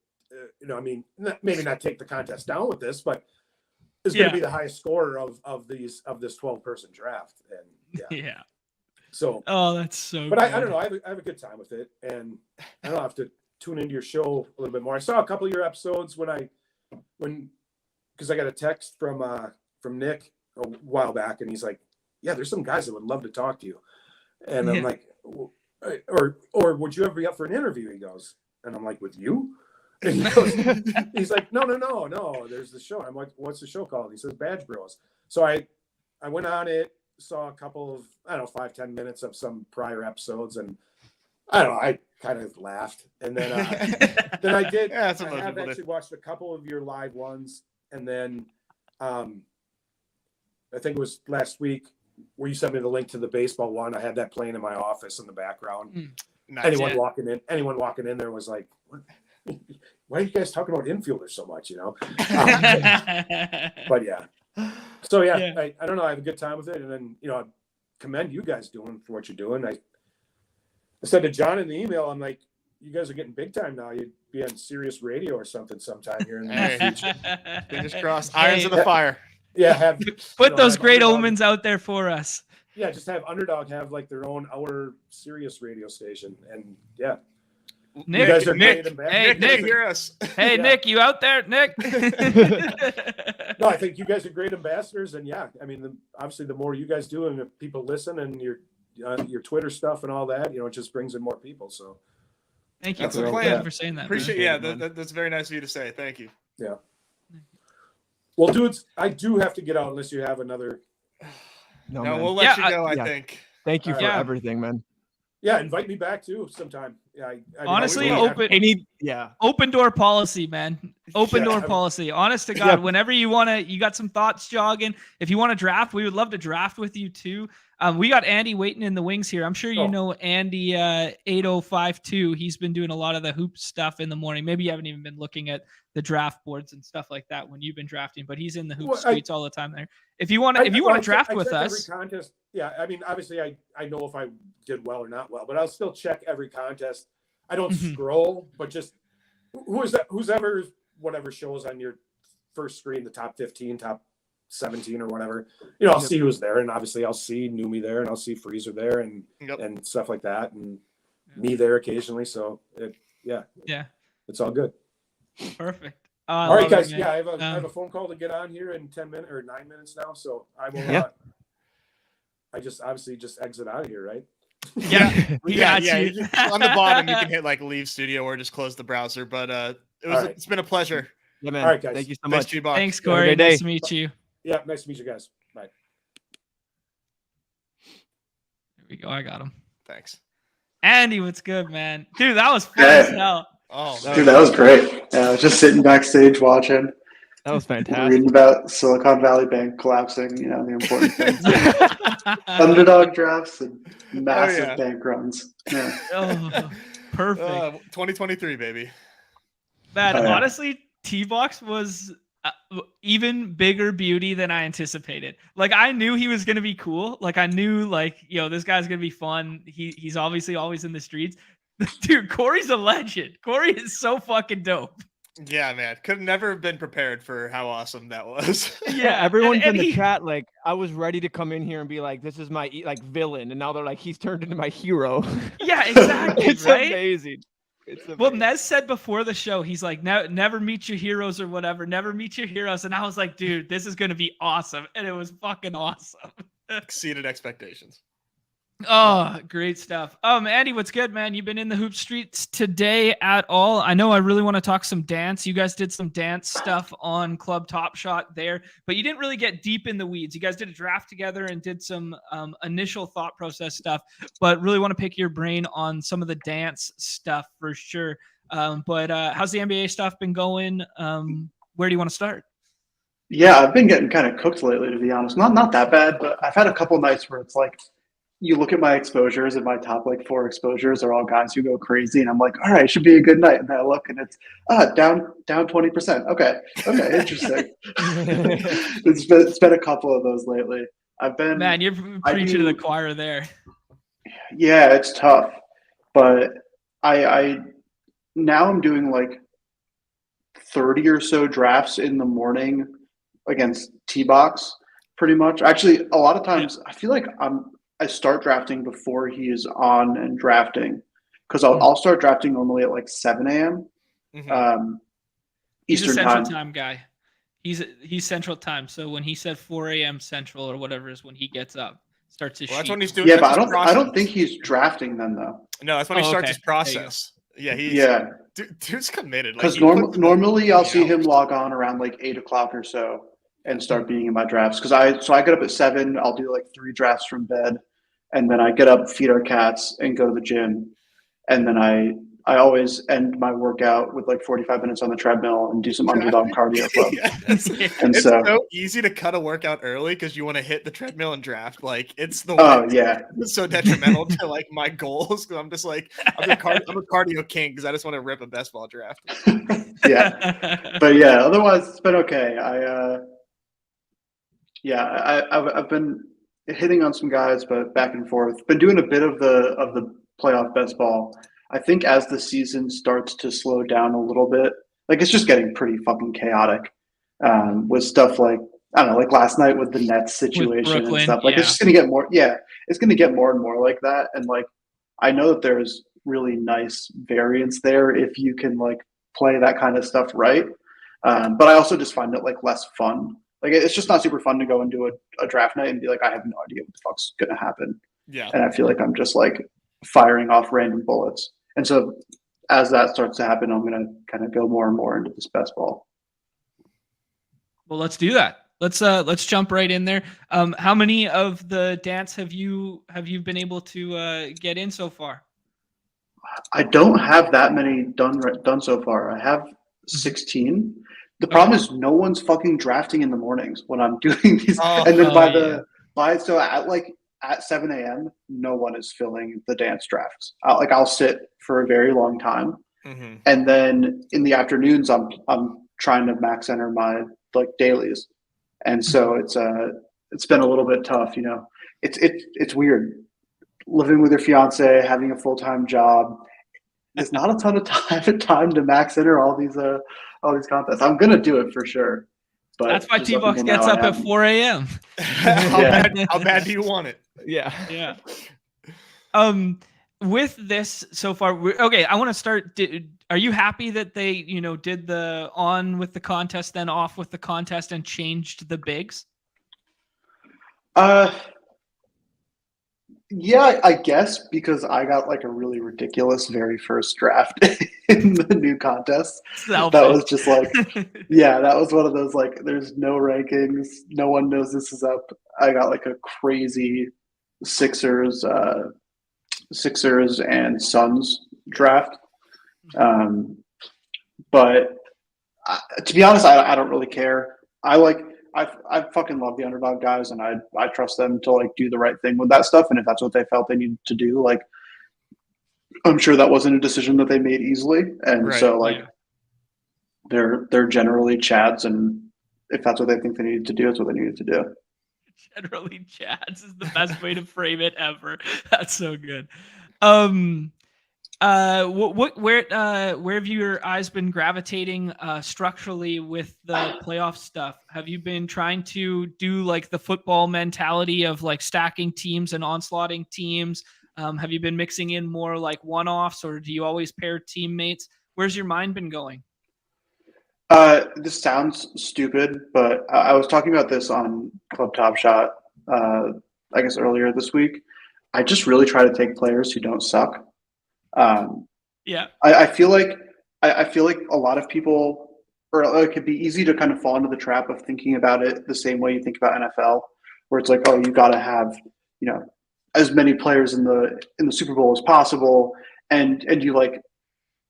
maybe not take the contest down with this, but is going to be the highest scorer of this 12-person draft. And So, that's so but good. I don't know. I have a good time with it. And I don't have to tune into your show a little bit more. I saw a couple of your episodes because I got a text from Nick a while back, and he's like, "Yeah, there's some guys that would love to talk to you," and I'm like, "Or would you ever be up for an interview?" He goes, and I'm like, "With you?" And he's like, "No, there's the show." I'm like, "What's the show called?" He says, "Badge Bros." So I went on it, saw a couple of 5-10 minutes of some prior episodes, and I don't know. I kind of laughed, and then I did. I have actually watched a couple of your live ones, and then I think it was last week where you sent me the link to the baseball one. I had that playing in my office in the background. Nice. Anyone walking in there was like, "Why are you guys talking about infielders so much?" But yeah. So I don't know. I have a good time with it, and then I commend you guys doing for what you're doing. I said to John in the email, I'm like, you guys are getting big time now. You'd be on Sirius Radio or something sometime here in the future. Fingers crossed. Irons in the fire. Yeah, put those great omens out there for us. Yeah, just have Underdog have like their own hour Sirius radio station, and Nick, you guys are Nick, hear us. Hey, Nick, you out there, Nick? No, I think you guys are great ambassadors, and obviously the more you guys do, and if people listen, and your Twitter stuff and all that, it just brings in more people. So, thank you. That's the plan. For saying that. Appreciate. That's very nice of you to say. Thank you. Yeah. Well, dudes, I do have to get out unless you have another. No, we'll let you go. I think. Thank you for everything, man. Yeah, invite me back too sometime. Honestly, yeah. Open door policy, man. Open door policy. Honest to God, whenever you got some thoughts jogging. If you want to draft, we would love to draft with you too. We got Andy waiting in the wings here. I'm sure you know Andy 8052. He's been doing a lot of the hoop stuff in the morning. Maybe you haven't even been looking at the draft boards and stuff like that when you've been drafting, but he's in the hoop streets all the time there. If you want to draft with us, every contest. Yeah, I mean, obviously, I know if I did well or not well, but I'll still check every contest. I don't scroll, but just who's ever whatever shows on your first screen, the top 15, top 17 or whatever, I'll see who's there, and obviously I'll see Numi there, and I'll see Freezer there, and stuff like that, and me there occasionally. So it's all good. Perfect. All right, guys. I have a phone call to get on here in 10 minutes or 9 minutes now, so I will. I just exit out of here, right? Yeah, we got you. On the bottom, you can hit like leave studio or just close the browser. But it's been a pleasure. Yeah, man. All right, guys. Thank you so much. Thanks, Corey. Nice to meet you. Yeah, nice to meet you guys. Bye. There we go. I got him. Thanks. Andy, what's good, man? Dude, that was fun as hell. Oh, dude, that was great. I was just sitting backstage watching. That was fantastic. Reading about Silicon Valley Bank collapsing, the important things. Underdog drafts and massive bank runs. Yeah. Oh, perfect. 2023, baby. Man, honestly, Teebox was even bigger beauty than I anticipated. Like, I knew he was going to be cool. Like, I knew, this guy's going to be fun. He's obviously always in the streets. Dude, Corey's a legend. Corey is so fucking dope. Yeah, man. Could never have been prepared for how awesome that was. Yeah, everyone's in the chat I was ready to come in here and be like, this is my villain, and now they're like, he's turned into my hero. Yeah, exactly. It's right? amazing. It's amazing. Well, Nez said before the show, he's like, never meet your heroes or whatever. Never meet your heroes. And I was like, dude, this is going to be awesome. And it was fucking awesome. Exceeded expectations. Oh, great stuff. Andy, what's good, man? You've been in the hoop streets today at all? I know I really want to talk some dance. You guys did some dance stuff on Club Top Shot there, but you didn't really get deep in the weeds. You guys did a draft together and did some initial thought process stuff, but really want to pick your brain on some of the dance stuff for sure. But how's the NBA stuff been going? Where do you want to start? Yeah, I've been getting kind of cooked lately, to be honest. Not that bad, but I've had a couple nights where it's like, you look at my exposures, and my top 4 exposures are all guys who go crazy, and I'm like, all right, it should be a good night. And then I look, and it's down 20%. Okay, interesting. It's been a couple of those lately. Man, you're preaching to the choir there. Yeah, it's tough, but I now I'm doing 30 or so drafts in the morning against Teebox, pretty much. Actually, a lot of times I feel like I start drafting before he is on and drafting, because I'll start drafting normally at 7 a.m. He's Eastern a Central time. Time guy. He's Central Time. So when he said 4 a.m. Central or whatever is when he gets up, starts his sheet. That's when he's doing. Yeah, but I don't think he's drafting then though. No, that's when he starts his process. Dude's committed. Because normally I'll see him log on around 8 o'clock or so and start being in my drafts. Because I get up at 7. I'll do 3 drafts from bed, and then I get up, feed our cats, and go to the gym. And then I always end my workout with 45 minutes on the treadmill and do some Underdog cardio club. It's so easy to cut a workout early because you want to hit the treadmill and draft. It's the it's so detrimental to my goals, because I'm just I'm a cardio king because I just want to rip a best ball draft. But otherwise it's been okay. I've been hitting on some guys, but back and forth. Been doing a bit of the playoff best ball. I think as the season starts to slow down a little bit, it's just getting pretty fucking chaotic with stuff I don't know, last night with the Nets situation and stuff. It's just gonna get more. Yeah, it's gonna get more and more like that. And I know that there's really nice variance there if you can play that kind of stuff right. But I also just find it less fun. It's just not super fun to go and do a draft night and be I have no idea what the fuck's gonna happen. Yeah. And I feel I'm just firing off random bullets. And so as that starts to happen, I'm gonna kind of go more and more into this best ball. Well, let's do that. Let's jump right in there. How many of the dance have you been able to get in so far? I don't have that many done so far. I have 16. The problem is no one's fucking drafting in the mornings when I'm doing these. And then at 7 a.m., no one is filling the dance drafts. I'll sit for a very long time. Mm-hmm. And then in the afternoons, I'm trying to max enter my like dailies. And so it's been a little bit tough, you know. It's weird. Living with your fiance, having a full-time job. There's not a ton of time to max enter all these contests. I'm gonna do it for sure. But that's why Teebox gets up at 4 a.m. How bad do you want it? Yeah. With this so far, okay. I want to start. Are you happy that they, you know, did the on with the contest, then off with the contest, and changed the bigs? Yeah, I guess because I got like a really ridiculous very first draft in the new contest. That was just like, yeah, that was one of those like, there's no rankings, no one knows this is up. I got like a crazy Sixers and Suns draft. But to be honest, I don't really care. I fucking love the Underdog guys, and I trust them to like do the right thing with that stuff. And if that's what they felt they needed to do, like I'm sure that wasn't a decision that they made easily. And so like they're generally Chads, and if that's what they think they needed to do, it's what they needed to do. Generally Chads is the best way to frame it ever. That's so good. Where have your eyes been gravitating structurally with the playoff stuff? Have you been trying to do like the football mentality of like stacking teams and onslaughting teams? Have you been mixing in more like one-offs, or do you always pair teammates? Where's your mind been going? This sounds stupid, but I was talking about this on Club Top Shot, I guess earlier this week. I just really try to take players who don't suck. I feel like a lot of people, or it could be easy to kind of fall into the trap of thinking about it the same way you think about NFL, where it's like, oh, you got to have, you know, as many players in the Super Bowl as possible, and you like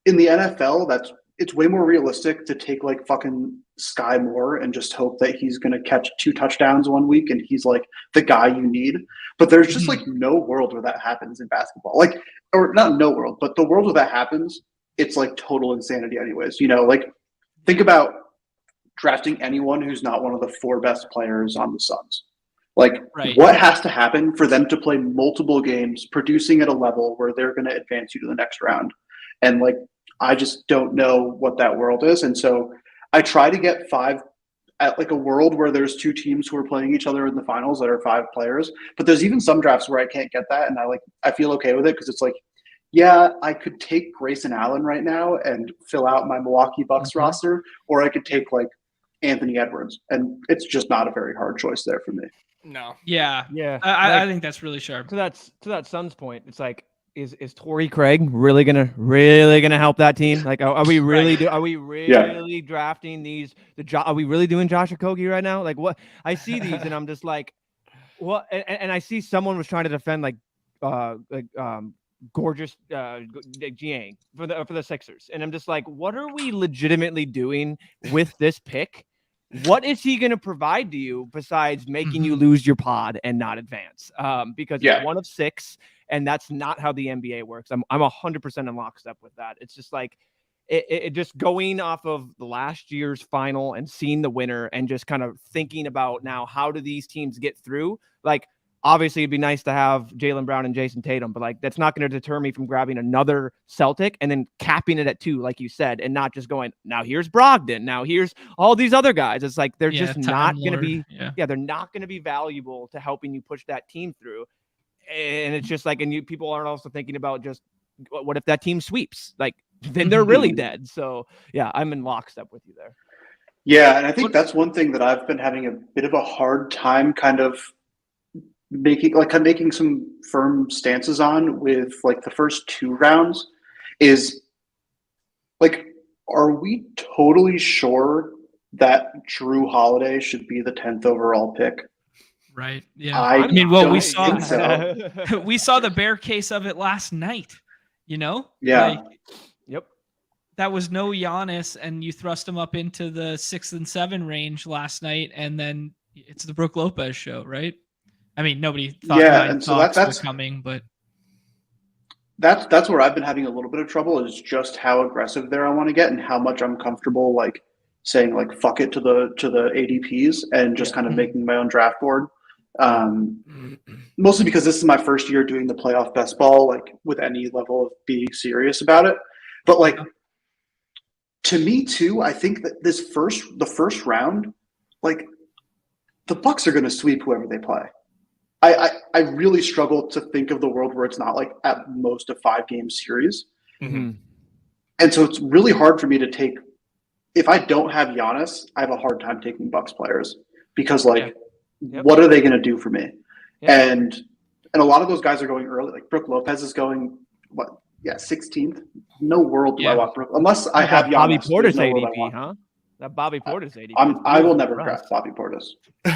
in the NFL, it's way more realistic to take like fucking Sky Moore and just hope that he's going to catch 2 touchdowns one week and he's like the guy you need. But there's just like no world where that happens in basketball. Like, or not no world, but the world where that happens, it's like total insanity anyways. You know, like think about drafting anyone who's not one of the 4 best players on the Suns. Like what has to happen for them to play multiple games, producing at a level where they're going to advance you to the next round? And like, I just don't know what that world is. And so I try to get 5 at like a world where there's 2 teams who are playing each other in the finals that are 5 players. But there's even some drafts where I can't get that. And I feel okay with it because it's like, yeah, I could take Grayson Allen right now and fill out my Milwaukee Bucks roster, or I could take like Anthony Edwards. And it's just not a very hard choice there for me. No. Yeah. I think that's really sharp. To that Suns point, it's like, Is Torrey Craig really gonna help that team? Like, are we really drafting these? Are we really doing Josh Okogie right now? Like, what? I see these and I'm just like, what? And I see someone was trying to defend gorgeous Jiang for the Sixers, and I'm just like, what are we legitimately doing with this pick? What is he going to provide to you besides making you lose your pod and not advance? Because it's 1 of 6. And that's not how the NBA works. I'm 100% in lockstep with that. It's just like it just going off of the last year's final and seeing the winner and just kind of thinking about now, how do these teams get through? Like, obviously it'd be nice to have Jaylen Brown and Jason Tatum, but like, that's not going to deter me from grabbing another Celtic and then capping it at 2, like you said, and not just going, now here's Brogdon, now here's all these other guys. It's like, they're just not going to be, they're not going to be valuable to helping you push that team through. And it's just like, and people aren't also thinking about just what if that team sweeps? Like, then they're really dead. So yeah, I'm in lockstep with you there. Yeah, and I think that's one thing that I've been having a bit of a hard time kind of making some firm stances on with like the first 2 rounds is like, are we totally sure that Drew Holiday should be the 10th overall pick? Right. Yeah. I mean, well, we saw so. we saw the bear case of it last night. You know? Yeah. Yep. That was no Giannis, and you thrust him up into the 6 and 7 range last night, and then it's the Brook Lopez show, right? I mean, nobody thought and so Fox that's was coming, but that's where I've been having a little bit of trouble, is just how aggressive there I want to get and how much I'm comfortable like saying like fuck it to the ADPs and just kind of making my own draft board. Mostly because this is my first year doing the playoff best ball, like with any level of being serious about it. But like, to me too, I think that the first round, like the Bucks are going to sweep whoever they play. I really struggle to think of the world where it's not like at most a 5-game series. Mm-hmm. And so it's really hard for me to take, if I don't have Giannis, I have a hard time taking Bucks players because like, what are they going to do for me? Yeah. And a lot of those guys are going early. Like Brook Lopez is going, 16th. No world do I want Brook, unless I have Giannis. Bobby Portis ADP, huh? That Bobby Portis ADP. I will never draft Bobby Portis. There's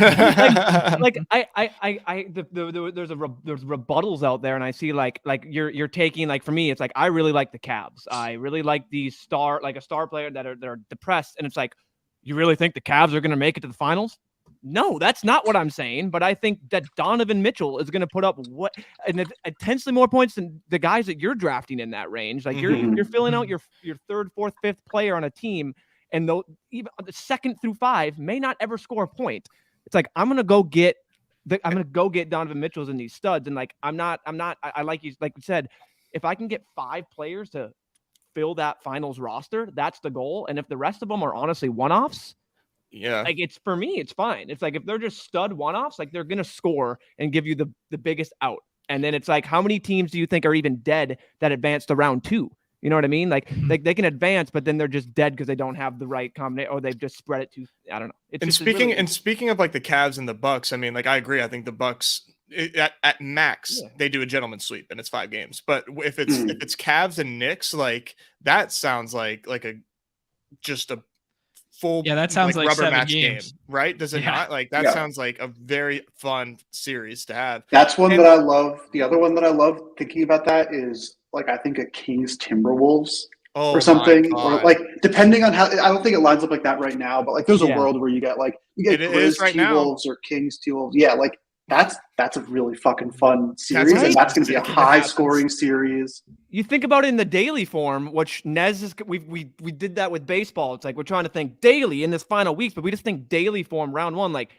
rebuttals out there, and I see like you're taking, like, for me, it's like I really like the Cavs. I really like these star player that are depressed, and it's like, you really think the Cavs are going to make it to the finals? No, that's not what I'm saying. But I think that Donovan Mitchell is going to put up intensely more points than the guys that you're drafting in that range. Like you're filling out your third, fourth, fifth player on a team, and though even the 2nd through 5 may not ever score a point. It's like I'm gonna go get Donovan Mitchell's in these studs, and like I like you said, if I can get 5 players to fill that finals roster, that's the goal. And if the rest of them are honestly one-offs, like it's, for me, it's fine. It's like if they're just stud one-offs, like they're gonna score and give you the biggest out. And then it's like, how many teams do you think are even dead that advanced to round 2? You know what I mean? Like they can advance, but then they're just dead because they don't have the right combination, or they've just spread it too. I don't know. Speaking of like the Cavs and the Bucks, I mean, like I agree. I think the Bucks at max they do a gentleman's sweep and it's 5 games. But if it's Cavs and Knicks, like that sounds like a full that sounds like rubber 7 match games. game, right? Does it not? Like that sounds like a very fun series to have. That's one that I love. The other one that I love thinking about that is like, I think a Kings Timberwolves or something, or like depending on how, I don't think it lines up like that right now, but like there's a world where you get Grizz T-Wolves or Kings T-Wolves. Yeah, like that's a really fucking fun series, and that's going to be a high scoring series. You think about it in the daily form, which Nez is. We did that with baseball. It's like we're trying to think daily in this final weeks, but we just think daily form round 1. Like,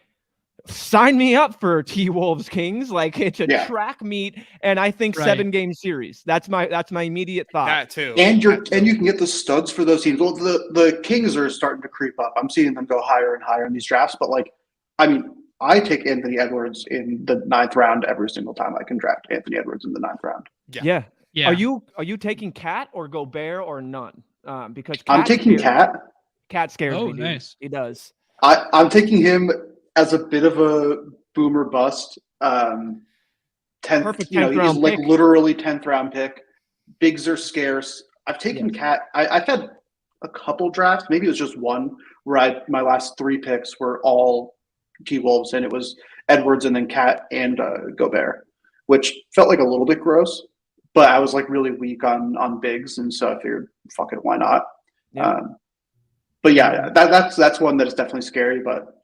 sign me up for T-Wolves Kings. Like it's a track meet, and I think 7-game series. That's my immediate thought. That too. And you can get the studs for those teams. Well, the Kings are starting to creep up. I'm seeing them go higher and higher in these drafts. But like, I mean, I take Anthony Edwards in the 9th round every single time I can draft Anthony Edwards in the 9th round. Yeah. Are you taking Cat or Gobert or none? Because I'm taking Cat. Cat scares me. Nice. He does. I'm taking him as a bit of a boomer bust. 10th, perfect 10th round he's like pick. Literally 10th round pick. Bigs are scarce. I've taken Cat. I've had a couple drafts. Maybe it was just one where my last 3 picks were all T-Wolves, and it was Edwards and then Cat and Gobert, which felt like a little bit gross. But I was like really weak on bigs, and so I figured, fuck it, why not? Yeah. But yeah, that's one that is definitely scary, but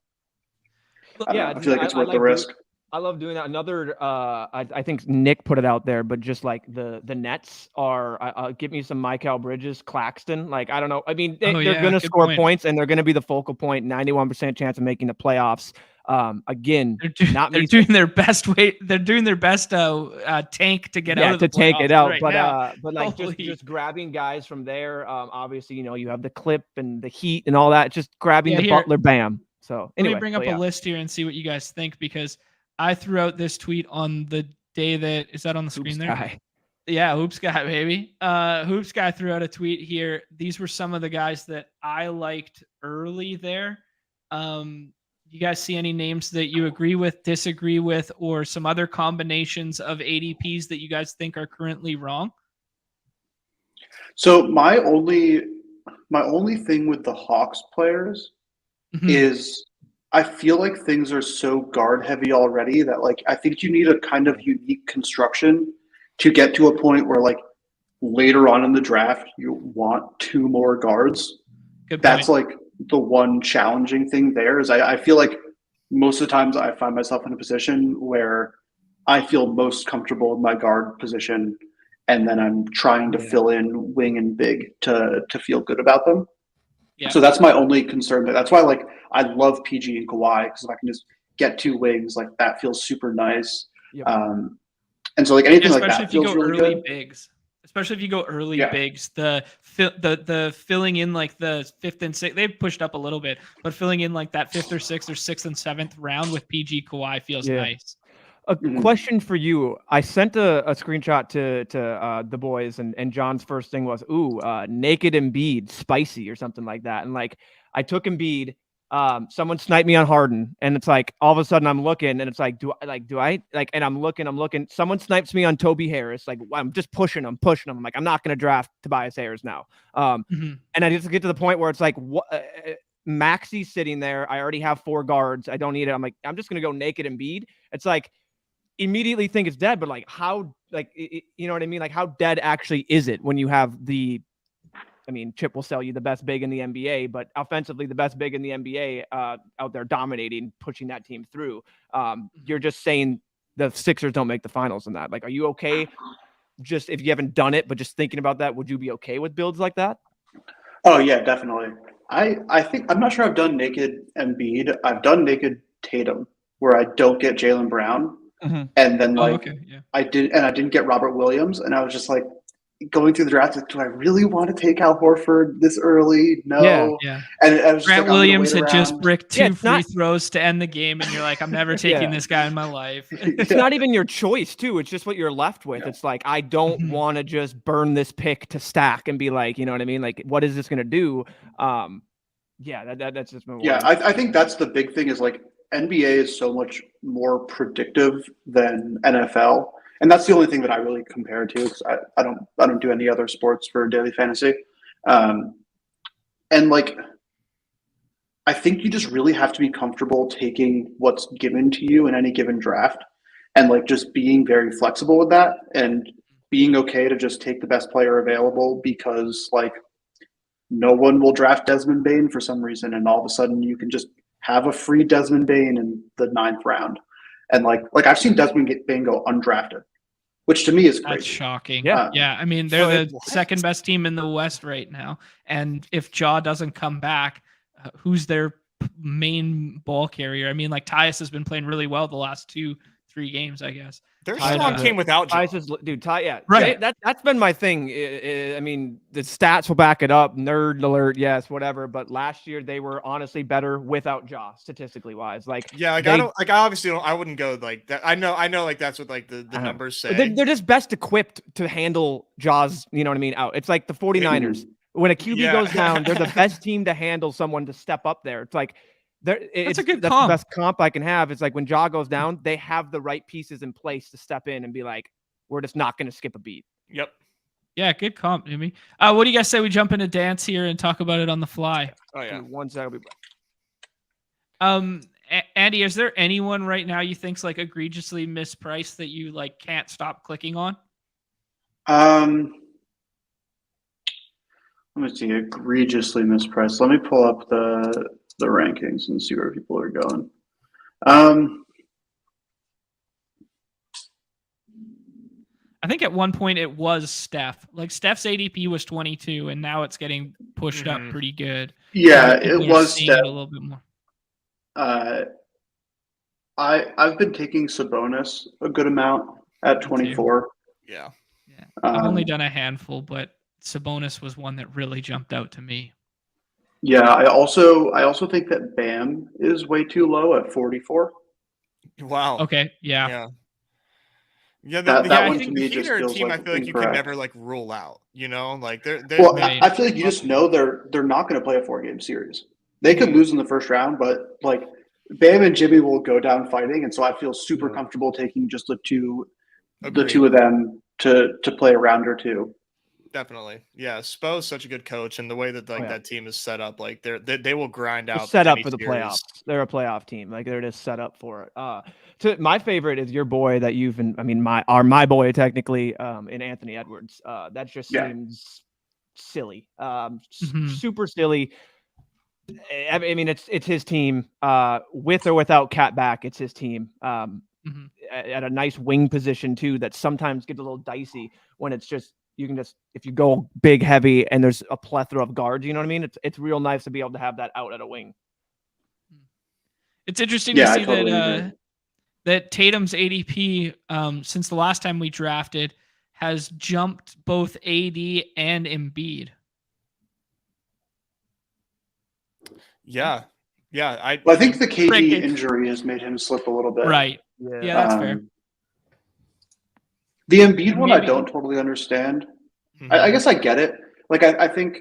I feel like it's worth the risk. I love doing that. Another, I think Nick put it out there, but just like the Nets are, give me some Mikal Bridges, Claxton. Like, I don't know. I mean, they're going to score points, and they're going to be the focal point, 91% chance of making the playoffs. Again, they're doing their best way. They're doing their best tank to get out of the to take it out. Right but like just grabbing guys from there. Obviously, you have the Clip and the Heat and all that. Just grabbing the Butler, bam. So anyway, let me bring up a list here and see what you guys think, because I threw out this tweet on the day that is that on the screen there. Guy. Yeah, Hoops Guy, baby. Hoops Guy threw out a tweet here. These were some of the guys that I liked early there. You guys see any names that you agree with, disagree with, or some other combinations of ADPs that you guys think are currently wrong? So my only thing with the Hawks players is I feel like things are so guard heavy already that like I think you need a kind of unique construction to get to a point where like later on in the draft, you want 2 more guards. Good That's point. like the one challenging thing there is I feel like most of the times I find myself in a position where I feel most comfortable in my guard position, and then I'm trying to fill in wing and big to feel good about them. Yeah. So that's my only concern. That's why like I love PG and Kawhi, because if I can just get 2 wings, like that feels super nice. Yep. And so like anything like especially that if you feels go really early good. bigs. Especially if you go early Yeah. bigs, the filling in like the 5th and 6th, they've pushed up a little bit, but filling in like that 5th or 6th or 6th and 7th round with PG Kawhi feels nice. A question for you. I sent a screenshot to the boys, and John's first thing was, naked Embiid, spicy or something like that. And like I took Embiid, someone sniped me on Harden, and it's like all of a sudden I'm looking, and it's like, do I and I'm looking. Someone snipes me on Toby Harris. Like I'm just pushing him. I'm like, I'm not gonna draft Tobias Harris now. And I just get to the point where it's like, what? Maxi's sitting there. I already have 4 guards. I don't need it. I'm like, I'm just gonna go naked Embiid. It's like, immediately think it's dead, but like how, like, you know what I mean? Like how dead actually is it when you have Chip will sell you the best big in the NBA, but offensively the best big in the NBA out there dominating, pushing that team through. You're just saying the Sixers don't make the finals in that. Like, are you okay? Just if you haven't done it, but just thinking about that, would you be okay with builds like that? Oh yeah, definitely. I think I'm not sure I've done naked Embiid. I've done naked Tatum, where I don't get Jaylen Brown. And then I didn't get Robert Williams, and I was just like going through the draft, like, do I really want to take Al Horford this early? No. Yeah. And I was just Grant like, Williams had just bricked 2 free not throws to end the game, and you're like, I'm never taking this guy in my life. It's not even your choice, too. It's just what you're left with. It's like, I don't want to just burn this pick to stack and be like, you know what I mean? Like, what is this going to do? That's just my I think that's the big thing is like NBA is so much more predictive than NFL. And that's the only thing that I really compare to, because I don't do any other sports for daily fantasy. And like, I think you just really have to be comfortable taking what's given to you in any given draft, and like just being very flexible with that, and being okay to just take the best player available, because like no one will draft Desmond Bane for some reason, and all of a sudden you can just have a free Desmond Bane in the 9th round. And like I've seen Desmond Bane go undrafted, which to me is crazy. That's shocking. Yeah. I mean, they're the second best team in the West right now. And if Ja doesn't come back, who's their main ball carrier? I mean, like Tyus has been playing really well the last 2-3 games, I guess. Their strong team without Ja. Right. That's been my thing. I mean, the stats will back it up. Nerd alert, yes, whatever. But last year they were honestly better without Ja, statistically wise. I wouldn't go like that. I know, like that's what like the numbers say. They're just best equipped to handle Ja's, you know what I mean, out. It's like the 49ers. When a QB goes down, they're the best team to handle someone to step up there. It's like, that's the best comp I can have. It's like when Ja goes down, they have the right pieces in place to step in and be like, we're just not going to skip a beat. Yep. Yeah, good comp, Jimmy. What do you guys say we jump into dance here and talk about it on the fly? Oh yeah. One second, I'll be back. Andy, is there anyone right now you think's like egregiously mispriced that you like can't stop clicking on? Let me see, egregiously mispriced. Let me pull up the rankings and see where people are going. I think at one point it was Steph. Like Steph's ADP was 22, and now it's getting pushed up pretty good. Yeah, it was Steph. A little bit more. I've been taking Sabonis a good amount at 24. Yeah. I've only done a handful, but Sabonis was one that really jumped out to me. Yeah, I also think that Bam is way too low at 44. Wow. Okay. Yeah. That one I think to me the just Heat are a feels team like I feel like you incorrect. can never like rule out. You know, like they're I feel like you just know they're not going to play a 4-game series. They could lose in the first round, but like Bam and Jimmy will go down fighting, and so I feel super comfortable taking just the two of them to play a round or two. Definitely. Yeah. Spo's such a good coach, and the way that that team is set up, like they will grind out set up any for the series. playoffs. They're a playoff team. Like they're just set up for it. My favorite is your boy that you've been, I mean, my boy technically, in Anthony Edwards. That just seems silly. Super silly. I mean, it's his team, with or without Cat back. It's his team. At a nice wing position too, that sometimes gets a little dicey when it's just, you can just, if you go big heavy and there's a plethora of guards, you know what I mean? It's real nice to be able to have that out at a wing. It's interesting to see that Tatum's ADP, since the last time we drafted, has jumped both AD and Embiid. Yeah. I think the KD injury has made him slip a little bit. Right. Yeah, that's fair. The Embiid one, I don't totally understand. I guess I get it. Like, I think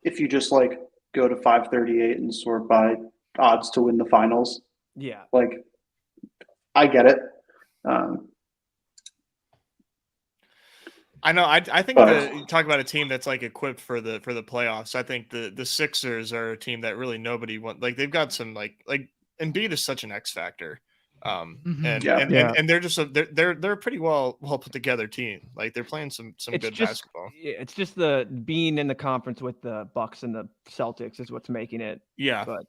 if you just like go to 538 and sort by odds to win the finals, like I get it. I know. I think you talk about a team that's like equipped for the playoffs. I think the Sixers are a team that really nobody wants. Like they've got some like Embiid is such an X factor. And they're just they're a pretty well put together team. Like they're playing some good basketball. It's just the being in the conference with the Bucks and the Celtics is what's making it. Yeah. But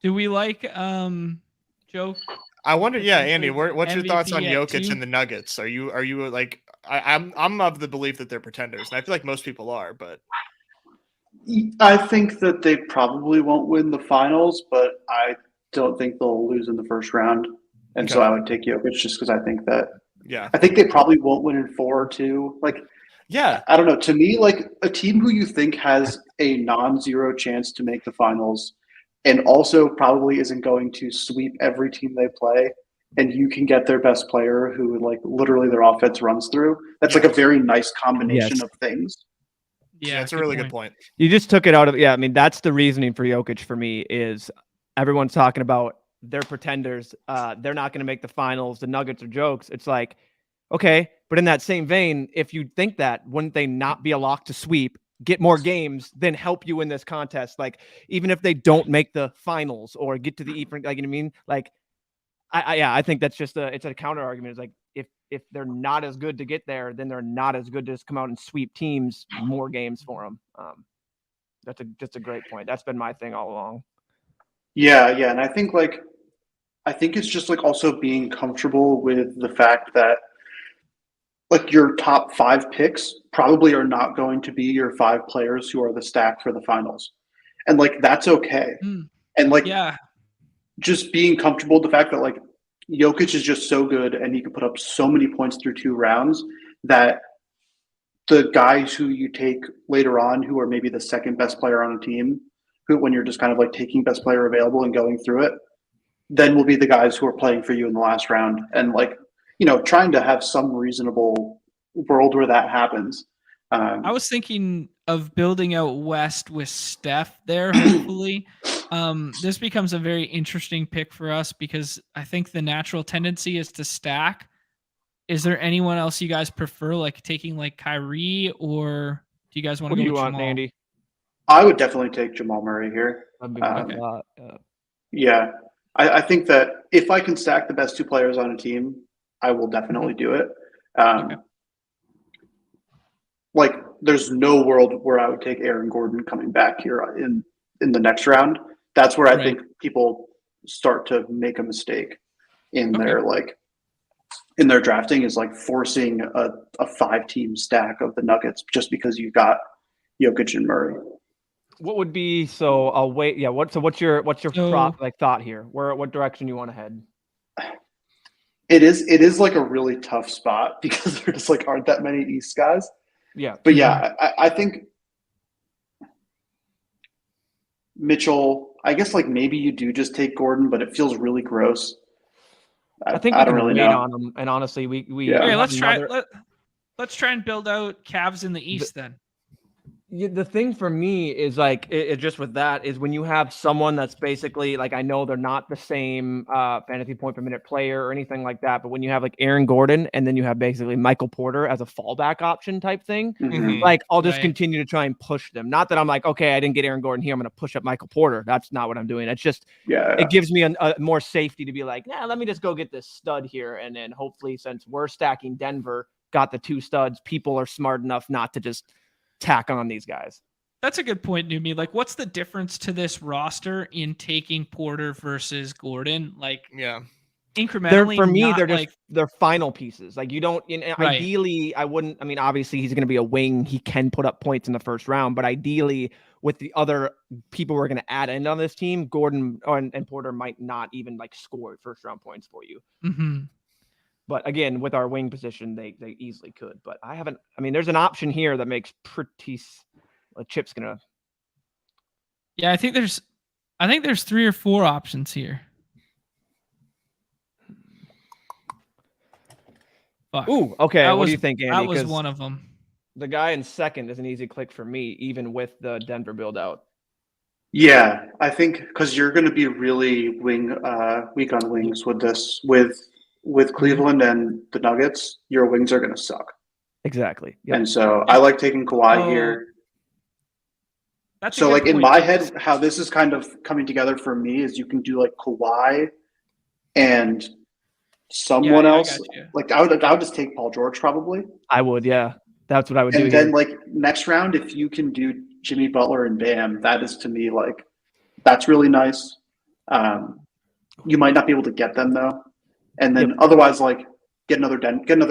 do we like Joe? I wonder. Yeah, Andy, what's your thoughts on Jokic and the Nuggets? Are you like I'm of the belief that they're pretenders, and I feel like most people are, but I think that they probably won't win the finals, but I don't think they'll lose in the first round. And so I would take Jokic just because I think that I think they probably won't win in 4 or 2. Like, I don't know. To me, like a team who you think has a non-zero chance to make the finals and also probably isn't going to sweep every team they play, and you can get their best player who like literally their offense runs through. That's like a very nice combination of things. Yeah, it's a really good point. You just took it out of I mean, that's the reasoning for Jokic for me is everyone's talking about they're pretenders. They're not going to make the finals. The Nuggets are jokes. It's like, okay, but in that same vein, if you think that, wouldn't they not be a lock to sweep, get more games, then help you in this contest? Like, even if they don't make the finals or get to the like, you know what I mean? Like, I think that's just it's a counter argument. It's like, if they're not as good to get there, then they're not as good to just come out and sweep teams more games for them. That's just a great point. That's been my thing all along. Yeah. And I think it's just like also being comfortable with the fact that like your top 5 picks probably are not going to be your 5 players who are the stack for the finals. And like, that's okay. And like, just being comfortable with the fact that like Jokic is just so good and he can put up so many points through 2 rounds that the guys who you take later on, who are maybe the second best player on a team, who, when you're just kind of like taking best player available and going through it, then will be the guys who are playing for you in the last round. And like, you know, trying to have some reasonable world where that happens. I was thinking of building out West with Steph there, hopefully. This becomes a very interesting pick for us because I think the natural tendency is to stack. Is there anyone else you guys prefer, like taking like Kyrie, or do you guys want to go with Jamal? Andy? I would definitely take Jamal Murray here. Yeah. I think that if I can stack the best 2 players on a team, I will definitely do it. Like, there's no world where I would take Aaron Gordon coming back here in the next round. That's where I think people start to make a mistake in their drafting, is like forcing a 5-team stack of the Nuggets just because you got Jokic and Murray. What would be I'll wait. Yeah. What's your thought here? What direction you want to head? It is like a really tough spot because there just like aren't that many East guys. Yeah. But yeah, I think Mitchell, I guess like maybe you do just take Gordon, but it feels really gross. I think I we don't can really wait know. on them. And honestly, we let's try and build out Cavs in the East then. The thing for me is like it just with that is when you have someone that's basically like, I know they're not the same fantasy point per minute player or anything like that, but when you have like Aaron Gordon and then you have basically Michael Porter as a fallback option type thing, Mhm. like I'll just Right. continue to try and push them. Not that I'm like, okay, I didn't get Aaron Gordon here, I'm going to push up Michael Porter. That's not what I'm doing. It's just Yeah. it gives me a more safety to be like, nah, let me just go get this stud here, and then hopefully since we're stacking Denver, got the 2 studs, people are smart enough not to just tack on these guys. That's a good point, Numi. Like, what's the difference to this roster in taking Porter versus Gordon? Like, Yeah. incrementally, For me, not they're just like they're final pieces. Like you don't. Right. Ideally, I wouldn't. I mean, obviously, he's going to be a wing. He can put up points in the first round, but ideally, with the other people we're going to add in on this team, Gordon and Porter might not even like score first round points for you. Mhm. But again, with our wing position, they easily could. But I haven't. I mean, there's an option here that makes pretty. Chip's gonna. Yeah, I think there's 3 or 4 options here. Fuck. Ooh, okay. That What was- do you think, Andy? That was 'Cause one of them. the guy in second is an easy click for me, even with the Denver build out. Yeah, I think because you're going to be really weak on wings with this with Cleveland and the Nuggets. Your wings are going to suck, Exactly. Yep. and so I like taking Kawhi Oh, here. That's a So good like in point, my too. head, how this is kind of coming together for me is you can do like Kawhi and someone Yeah, I else. got you. Like I would just take Paul George probably, I would, yeah. That's what I would do and then here. like next round if you can do Jimmy Butler and Bam, that is to me like that's really nice. You might not be able to get them though, and then otherwise like get another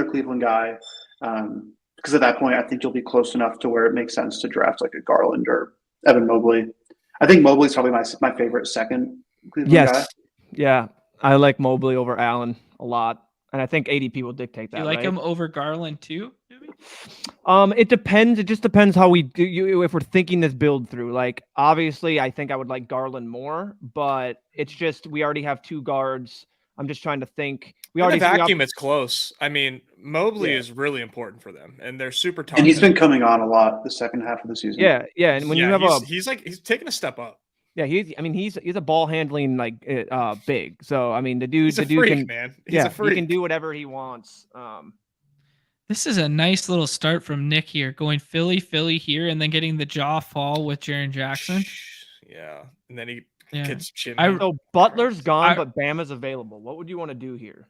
Cleveland guy. Because at that point, I think you'll be close enough to where it makes sense to draft like a Garland or Evan Mobley. I think Mobley's probably my favorite second Cleveland guy. Yeah. I like Mobley over Allen a lot. And I think ADP will dictate that. Do you like right? him over Garland too? Numi? It depends. It just depends how we do if we're thinking this build through. Like, obviously, I think I would like Garland more, but it's just we already have 2 guards. I'm just trying to think. In a vacuum, it's close. I mean, Mobley is really important for them, and they're super tough. And he's been coming on a lot the second half of the season. Yeah. And when you have he's taking a step up. Yeah, he's a ball handling like big. So I mean the dude freak, can man. He's a freak. He can do whatever he wants. This is a nice little start from Nick here, going Philly here, and then getting the jaw fall with Jaren Jackson. Yeah, and then he gets Jimmy. So Butler's gone, but Bam is available. What would you want to do here?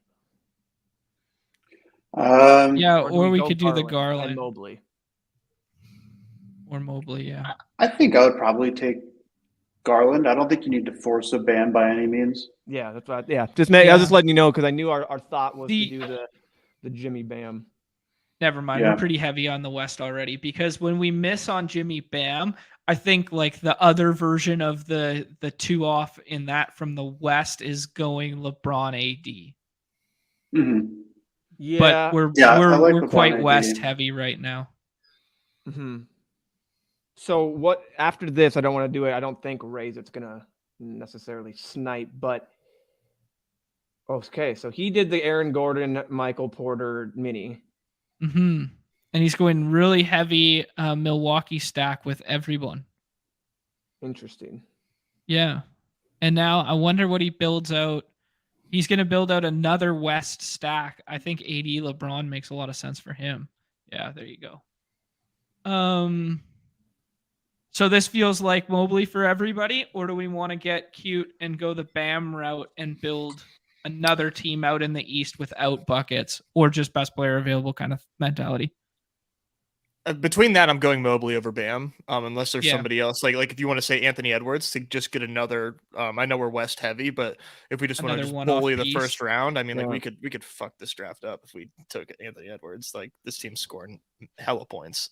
Or we could do the Garland and Mobley. Or Mobley, yeah. I think I would probably take Garland. I don't think you need to force a ban by any means. Yeah, that's right. Yeah, I was just letting you know because I knew our thought was to do the Jimmy Bam. Never mind. We're pretty heavy on the West already because when we miss on Jimmy Bam, I think like the other version of the 2 off in that from the West is going LeBron AD. Mm-hmm. Yeah, but we're quite West heavy right now. Mm-hmm. So what after this? I don't want to do it. I don't think Ray's it's gonna necessarily snipe, but okay. So he did the Aaron Gordon, Michael Porter mini. Mm-hmm. And he's going really heavy Milwaukee stack with everyone. Interesting. Yeah. And now I wonder what he builds out. He's going to build out another West stack. I think AD LeBron makes a lot of sense for him. Yeah, there you go. So this feels like Mobley for everybody, or do we want to get cute and go the Bam route and build another team out in the East without buckets, or just best player available kind of mentality? Between that, I'm going Mobley over Bam, unless there's somebody else. Like if you want to say Anthony Edwards to just get another. I know we're West heavy, but if we just want to just bully the first round, I mean, like we could fuck this draft up if we took Anthony Edwards. Like this team's scoring hella points.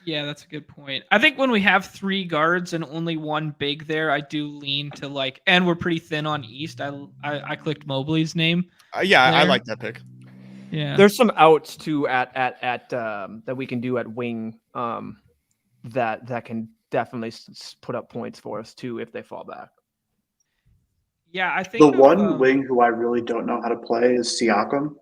Yeah, that's a good point. I think when we have 3 guards and only 1 big there, I do lean to like, and we're pretty thin on East. I clicked Mobley's name. I like that pick. Yeah, there's some outs too at that we can do at wing that can definitely put up points for us too if they fall back. Yeah, I think the one wing who I really don't know how to play is Siakam.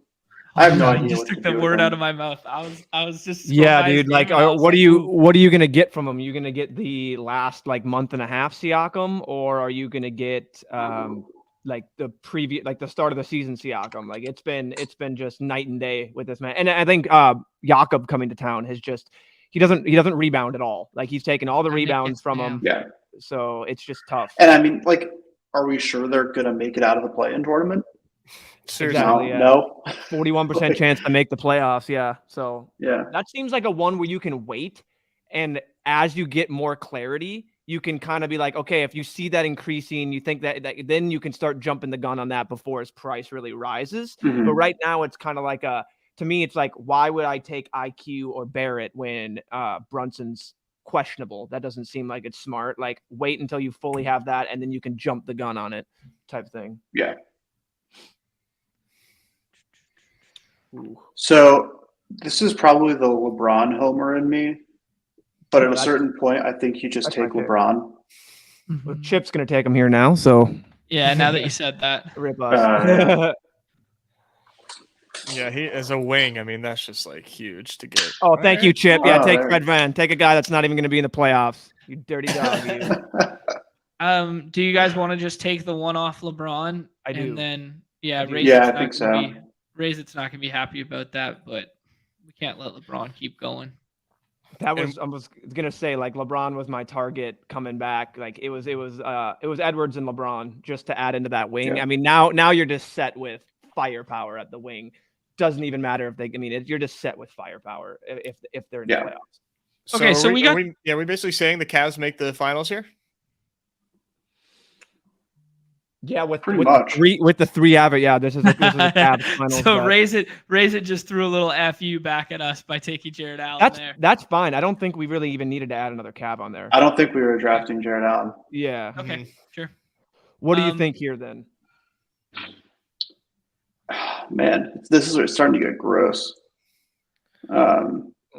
I have no You idea. just what took to the do with word them. out of my mouth. I was just Yeah, scrolling by his dude. Like, name and I was what are like, you ooh. what are you gonna get from him? You gonna get the last like month and a half Siakam, or are you gonna get like the previous, like the start of the season Siakam? Like it's been just night and day with this man. And I think Jakob coming to town has just he doesn't rebound at all. Like he's taken all the I think rebounds it's- from yeah. him. Yeah, So it's just tough. and I mean, like, are we sure they're gonna make it out of the play-in tournament? Seriously. Exactly, No, yeah. no. 41% chance to make the playoffs. Yeah. So Yeah, that seems like a one where you can wait. And as you get more clarity, you can kind of be like, okay, if you see that increasing, you think that then you can start jumping the gun on that before his price really rises. Mhm. But right now it's kind of like to me, it's like, why would I take IQ or Barrett when Brunson's questionable? That doesn't seem like it's smart. Like wait until you fully have that and then you can jump the gun on it type thing. yeah. Ooh. So this is probably the LeBron homer in me, but No, at a that's- certain point, I think you just that's my take pick. LeBron. Well, Mhm. Chip's going to take him here now. So Yeah, now that you said that. rip us. Yeah. Yeah, he as a wing. I mean, that's just like huge to get. Oh, thank you, Chip. Yeah, Oh, take there. Fred Van. Take a guy that's not even going to be in the playoffs. You dirty dog. You. Do you guys want to just take the one off LeBron? I do. And then yeah, I do. Razor's Yeah, I not think gonna so. be Razor's not gonna be happy about that, but we can't let LeBron keep going. That was I was gonna say like LeBron was my target coming back. Like it was Edwards and LeBron just to add into that wing. Yeah. I mean now you're just set with firepower at the wing. Doesn't even matter if they. I mean you're just set with firepower if they're in the Yeah. playoffs. Okay, so we got- we basically saying the Cavs make the finals here. Yeah, Pretty with much. the three average. Yeah, this is a Cavs finals. So bet. Raise it just threw a little FU back at us by taking Jared Allen there. That's fine. I don't think we really even needed to add another Cav on there. I don't think we were drafting Jared Allen. Yeah. Okay, sure. What do you Um, think here then? Man, this is starting to get gross.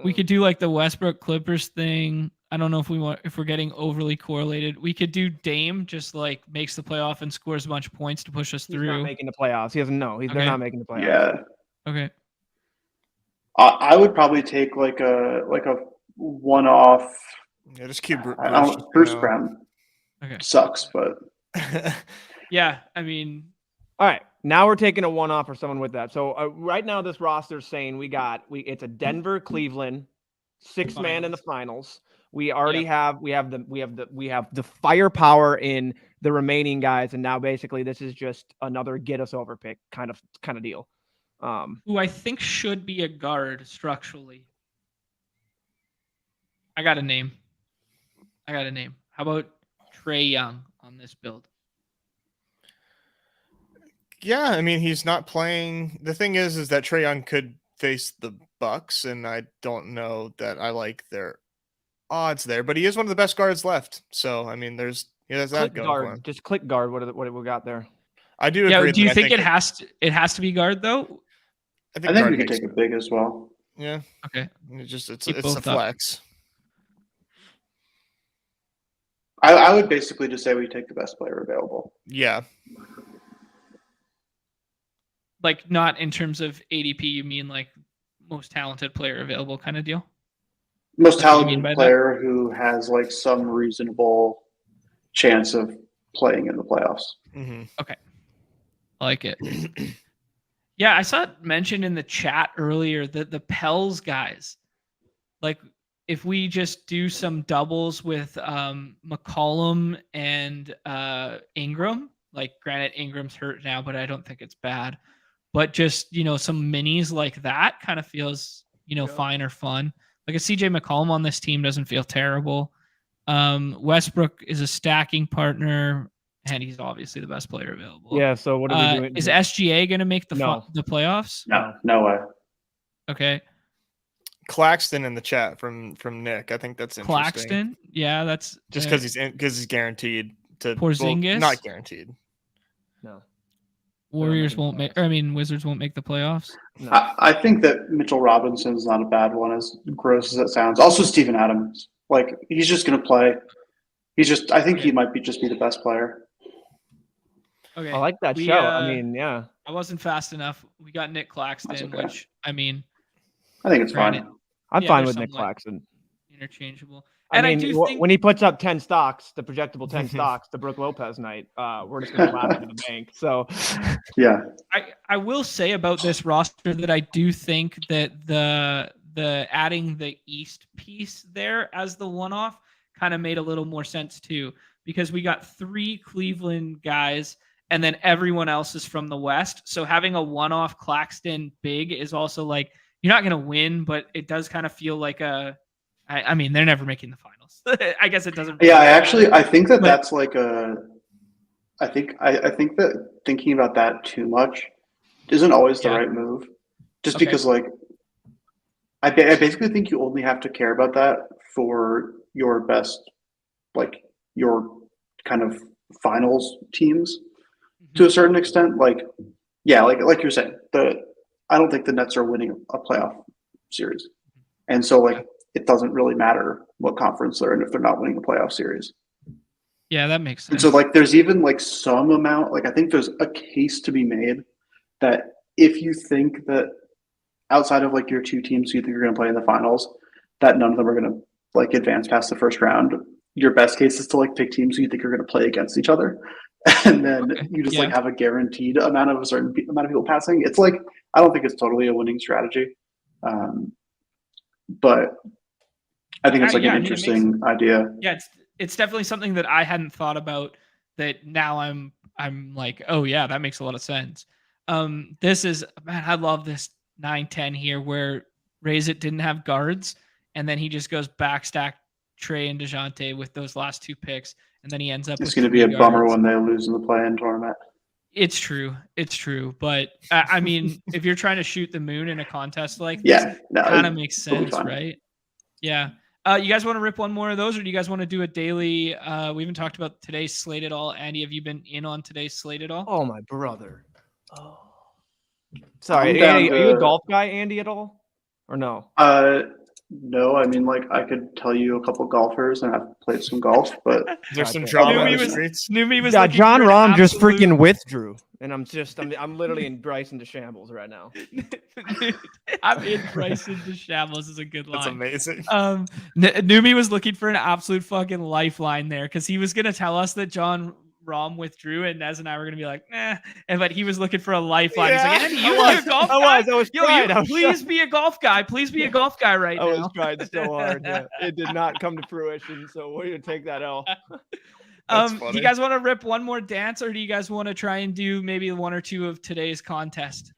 We could do like the Westbrook Clippers thing. I don't know if we're getting overly correlated. We could do Dame, just like makes the playoff and scores a bunch of points to push us He's not through. making the playoffs. He doesn't know. They're Okay. not making the playoffs. Yeah, Okay. I would probably take like a one-off. Yeah, just keep Bruce Brown Okay. sucks, but Yeah, I mean, All right. Now we're taking a one-off for someone with that. So right now this roster is saying it's a Denver, Cleveland, six man in the finals. We already have the firepower in the remaining guys, and now basically this is just another get us over pick kind of deal. who I think should be a guard structurally. I got a name. How about Trae Young on this build? Yeah, I mean he's not playing. The thing is that Trae Young could face the Bucks, and I don't know that I like their odds there. But he is one of the best guards left. So I mean, there's that Click going guard. for him. Just click guard. What we got there? I do Yeah, agree. do you that think it has to be guard though? I think guard we could makes take a big as well. Yeah, Okay. it's Keep a both up. flex. I would basically just say we take the best player available. Yeah, Like not in terms of ADP, you mean like most talented player available kind of deal? Most That's what you mean talented by that? player who has like some reasonable chance of playing in the playoffs. hmm I like it. Yeah, I saw it mentioned in the chat earlier that the Pels guys, like if we just do some doubles with McCollum and Ingram, like granted Ingram's hurt now, but I don't think it's bad. But just, some minis like that kind of feels, fine or fun. Like a CJ McCollum on this team doesn't feel terrible. Westbrook is a stacking partner, and he's obviously the best player available. Yeah. So what are we doing? Is SGA going to make the No. the playoffs? No way. Okay. Claxton in the chat from Nick. I think that's interesting. Claxton? Yeah, that's Just because he's guaranteed to Porzingis? not guaranteed. No. Warriors won't make. Or I mean, Wizards won't make the playoffs. No. I think that Mitchell Robinson's not a bad one, as gross as it sounds. Also, Steven Adams. Like, he's just going to play. I think he might just be the best player. Okay. I like that we, show. I mean, yeah. I wasn't fast enough. We got Nick Claxton, okay. which I mean, I think it's granted, fine. I'm yeah, fine they're with Nick somewhat Claxton. interchangeable. I And mean, I do think when he puts up 10 stocks, the projectable 10 stocks, the Brooke Lopez night, we're just going to laugh to the bank. So, Yeah. I will say about this roster that I do think that the adding the East piece there as the one-off kind of made a little more sense too, because we got 3 Cleveland guys and then everyone else is from the West. So having a one-off Claxton big is also like, you're not going to win, but it does kind of feel like I mean, they're never making the finals. I guess it doesn't. Yeah, I think that But- that's like I think that thinking about that too much isn't always the Yeah. right move. Just Okay. because like I basically think you only have to care about that for your best, like your kind of finals teams to a certain extent. Like, yeah, like you're saying, I don't think the Nets are winning a playoff series, and so like it doesn't really matter what conference they're in if they're not winning a playoff series. Yeah, that makes And sense. so like there's even like some amount, like I think there's a case to be made that if you think that outside of like your 2 teams you think are going to play in the finals, that none of them are going to like advance past the first round, your best case is to like pick teams who you think are going to play against each other. And then you just like have a guaranteed amount of a certain amount of people passing. It's like, I don't think it's totally a winning strategy. But I think it's like an interesting idea. Yeah, it's definitely something that I hadn't thought about that now I'm like, oh yeah, that makes a lot of sense. This is, man, I love this 9-10 here where Razit didn't have guards and then he just goes backstack Trey and DeJounte with those last 2 picks and then he ends up It's with going to be a 3 bummer guards. when they lose in the play-in tournament. It's true. But I mean, if you're trying to shoot the moon in a contest like this, kind of makes sense, right? Yeah. You guys want to rip one more of those, or do you guys want to do a daily? We haven't talked about today's slate at all. Andy, have you been in on today's slate at all? Oh, my brother. Oh. Sorry, Andy, are you a golf guy, Andy, at all? Or no? No, I mean, like, I could tell you a couple golfers, and I've played some golf, but there's some drama in the was, streets. Numi was yeah, looking John for Rahm just absolute- freaking withdrew, and I'm literally in Bryson DeChambeau right now. I'm in Bryson DeChambeau is a good line. That's amazing. Numi was looking for an absolute fucking lifeline there because he was gonna tell us that John Rahm withdrew, and Nez and I were gonna be like, nah. But he was looking for a lifeline. Yeah. He's like, Andy, you be a golf guy? I was Yo, trying. please be a golf guy. Please be a golf guy right now. I was trying so hard. Yeah. It did not come to fruition, so we're gonna take that L. That's Do funny. you guys want to rip one more dance, or do you guys want to try and do maybe 1 or 2 of today's contest?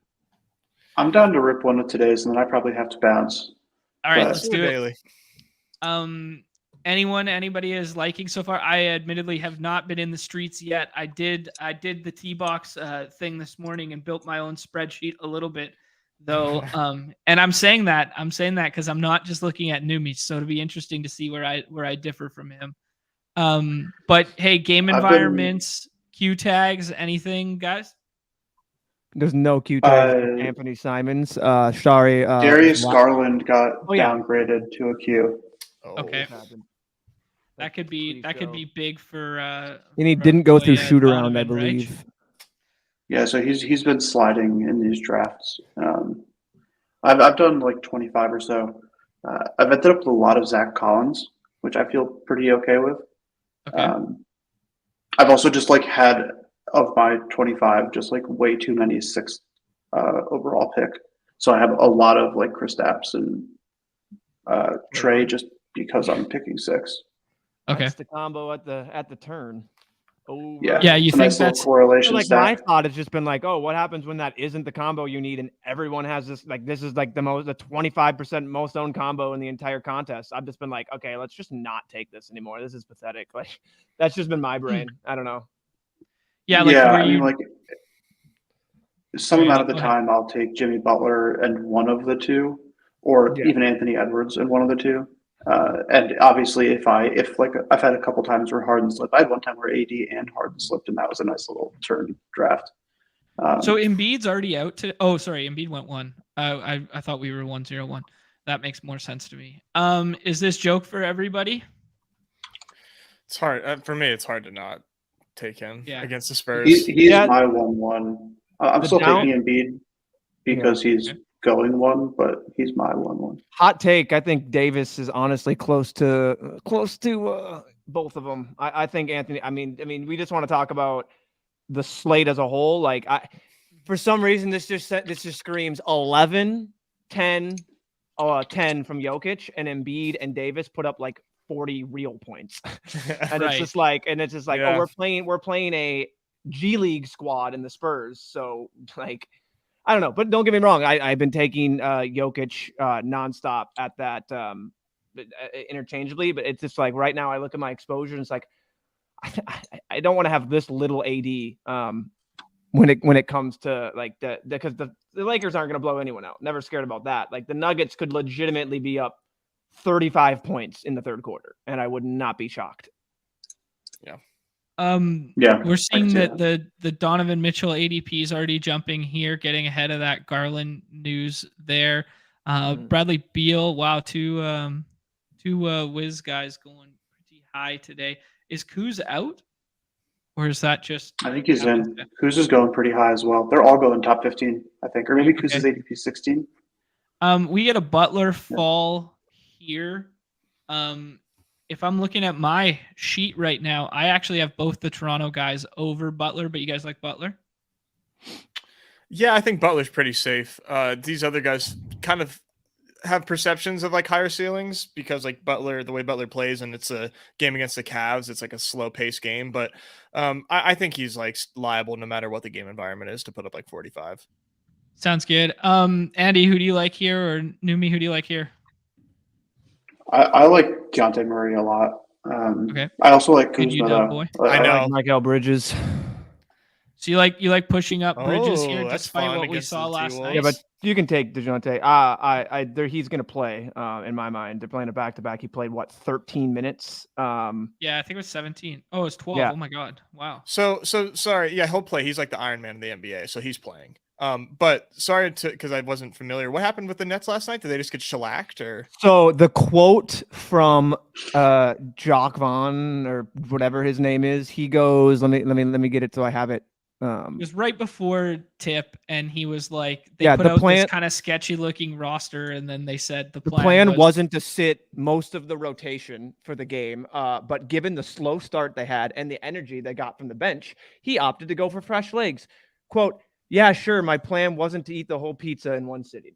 I'm down to rip one of today's, and then I probably have to bounce. All right, But- let's do it. Daily. Anybody is liking so far? I admittedly have not been in the streets yet. I did the Teebox thing this morning and built my own spreadsheet a little bit, though. And I'm saying that because I'm not just looking at Numi, so it'll be interesting to see where I differ from him. But hey, game environments, Q tags, anything, guys? There's no Q tags for Anthony Simons. Sorry. Darius Garland got yeah. downgraded to a Q. Okay. That could be big for. And he didn't go through shoot around, I believe. Right? Yeah, so he's been sliding in these drafts. I've done like 25 or so. I've ended up with a lot of Zach Collins, which I feel pretty okay with. Okay. I've also just like had of my 25, just like way too many 6th overall pick. So I have a lot of like Kristaps and Trey just because I'm picking 6. Okay. That's the combo at the turn. Oh, Yeah. Yeah, you It's a think nice little that's correlation like stat. my thought has just been like, oh, what happens when that isn't the combo you need, and everyone has this? Like, this is like the 25% most owned combo in the entire contest. I've just been like, okay, let's just not take this anymore. This is pathetic. Like, that's just been my brain. I don't know. yeah, like yeah, where I mean, you like some Sorry, amount of the go ahead. time I'll take Jimmy Butler and one of the 2, or Yeah. even Anthony Edwards and one of the 2. And obviously, if like I've had a couple times where Harden slipped. I had one time where AD and Harden slipped, and that was a nice little turn draft. So Embiid's already out to. Oh, sorry, Embiid went 1. I thought we were 1-0-1. That makes more sense to me. Is this joke for everybody? It's hard for me. It's hard to not take him Yeah. against the Spurs. he's Yeah. my 1-1. I'm still down- taking Embiid because he's going 1, but he's my 1-1. Hot take. I think Davis is honestly close to both of them. I think Anthony. I mean, we just want to talk about the slate as a whole. Like, for some reason, this just screams 11, 10, 10 from Jokic, and Embiid and Davis put up like 40 real points. And Right. it's just like, Yeah. oh, we're playing a G League squad in the Spurs. So like, I don't know, but don't get me wrong. I've been taking Jokic nonstop at that interchangeably, but it's just like right now I look at my exposure and it's like I don't want to have this little AD when it comes to like because the Lakers aren't going to blow anyone out. Never scared about that. Like the Nuggets could legitimately be up 35 points in the third quarter, and I would not be shocked. Yeah. Yeah, We're seeing see that the Donovan Mitchell ADP is already jumping here, getting ahead of that Garland news there. Bradley Beal, wow, two Wiz guys going pretty high today. Is Kuz out, or is that just? I think he's in. Kuz is going pretty high as well. They're all going top 15, I think, or maybe Kuz is ADP 16. We get a Butler fall here. If I'm looking at my sheet right now, I actually have both the Toronto guys over Butler, but you guys like Butler? Yeah, I think Butler's pretty safe. These other guys kind of have perceptions of like higher ceilings because like Butler, the way Butler plays, and it's a game against the Cavs, it's like a slow paced game. But I think he's like liable no matter what the game environment is to put up like 45. Sounds good. Andy, who do you like here, or Numi, who do you like here? I like Dejounte Murray a lot. Okay. I also like Good Kuzma. you, Dub boy. I know. like Mikal Bridges. So you like pushing up Bridges here, Oh, that's despite fun what we against saw the last T-Wolves. night. Yeah, but you can take DeJounte. He's going to play in my mind. They're playing a back-to-back. He played, 13 minutes? Yeah, I think it was 17. Oh, it's 12. Yeah. Oh, my God. Wow. So sorry. Yeah, he'll play. He's like the Iron Man of the NBA, so he's playing. But sorry because I wasn't familiar. What happened with the Nets last night? Did they just get shellacked or? So the quote from Jock Vaughn or whatever his name is, he goes, let me get it so I have it. It was right before tip, and he was like, they Yeah, put the out plan- this kind of sketchy looking roster, and then they said the The plan, plan wasn't to sit most of the rotation for the game, but given the slow start they had and the energy they got from the bench, he opted to go for fresh legs. Quote, yeah, sure, my plan wasn't to eat the whole pizza in one sitting.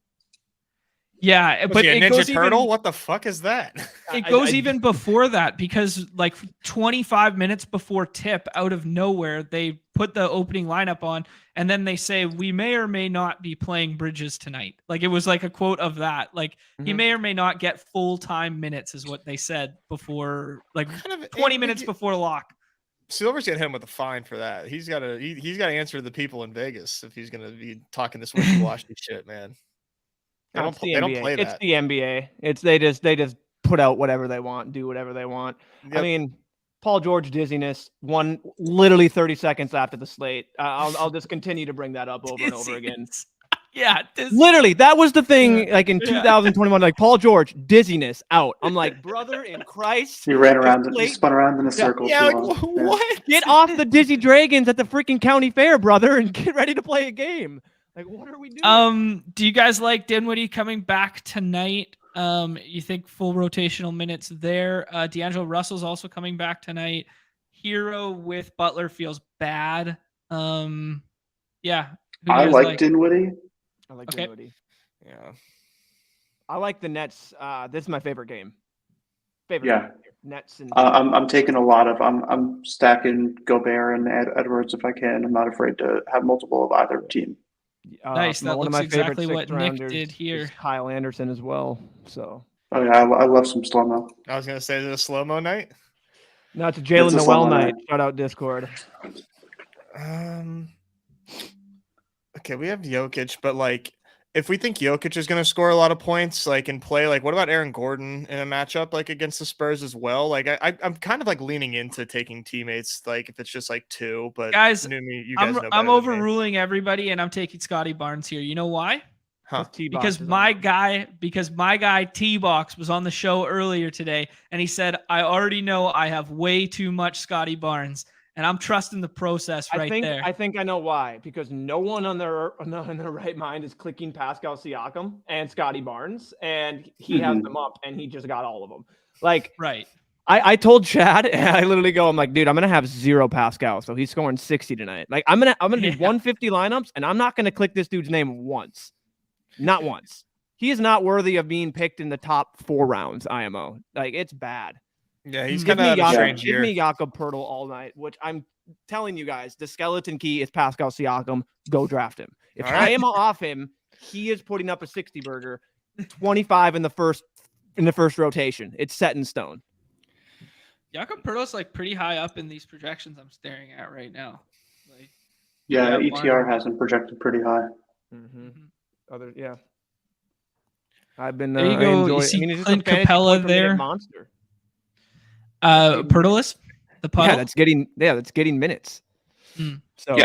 Yeah, Was but he a it Ninja goes Turtle? even, What the fuck is that? it goes even before that, because like 25 minutes before tip, out of nowhere, they put the opening lineup on, and then they say, we may or may not be playing Bridges tonight. Like it was like a quote of that. Like he may or may not get full-time minutes is what they said before, like 20 minutes before lock. Silver's gonna hit him with a fine for that. He's got to answer to the people in Vegas if he's gonna be talking this wishy-washy shit, man. They don't play that. It's the NBA. It's they just put out whatever they want, do whatever they want. Yep. I mean, Paul George dizziness won literally 30 seconds after the slate. I'll just continue to bring that up over and over again. Yeah, Literally, that was the thing. Like in 2021, like Paul George dizziness out. I'm like, brother in Christ. He ran around, he spun around in a circle. Yeah, too like, long. what? Get off the Dizzy Dragons at the freaking county fair, brother, and get ready to play a game. Like, what are we doing? Do you guys like Dinwiddie coming back tonight? You think full rotational minutes there? D'Angelo Russell's also coming back tonight. Hero with Butler feels bad. Yeah. I like Dinwiddie. I like Okay. Dinwiddie. Yeah. I like the Nets. This is my favorite game. Yeah. Nets and I'm taking a lot of. I'm stacking Gobert and Edwards if I can. I'm not afraid to have multiple of either team. Nice. That one of looks my exactly favorite what Nick sixth-rounders did here. is Kyle Anderson as well. So Oh yeah, I love some slow mo. I was gonna say, is it a slow-mo night? now it's a Jalen It's a Noel slow-mo night. night. Shout out Discord. Okay, we have Jokic, but like, if we think Jokic is going to score a lot of points, like in play, like what about Aaron Gordon in a matchup like against the Spurs as well? Like I'm kind of like leaning into taking teammates, like if it's just like two. But Guys, Numi, you guys know better I'm than me. overruling everybody, and I'm taking Scotty Barnes here. You know why? Huh? Because my guy Teebox was on the show earlier today, and he said, I already know I have way too much Scotty Barnes. and I'm trusting the process right there. I think I know why, because no one on their right mind is clicking Pascal Siakam and Scotty Barnes, and he has them up, and he just got all of them. Like, right. I told Chad, and I literally go, I'm like, dude, I'm gonna have 0 Pascal, so he's scoring 60 tonight. Like, I'm gonna do 150 lineups, and I'm not gonna click this dude's name once, not once. He is not worthy of being picked in the top 4 rounds. IMO, like, it's bad. Yeah, he's kind of a strange year. Give me Jakob Poeltl all night, which I'm telling you guys, the skeleton key is Pascal Siakam. Go draft him. If I am off him, he is putting up a 60 burger, 25 in the first rotation. It's set in stone. Jakob Poeltl's like pretty high up in these projections I'm staring at right now. Like, yeah, ETR has him projected pretty high. I've been there you go. You see Clint Capella there. Monster. Poeltl, the puddle. That's getting minutes. So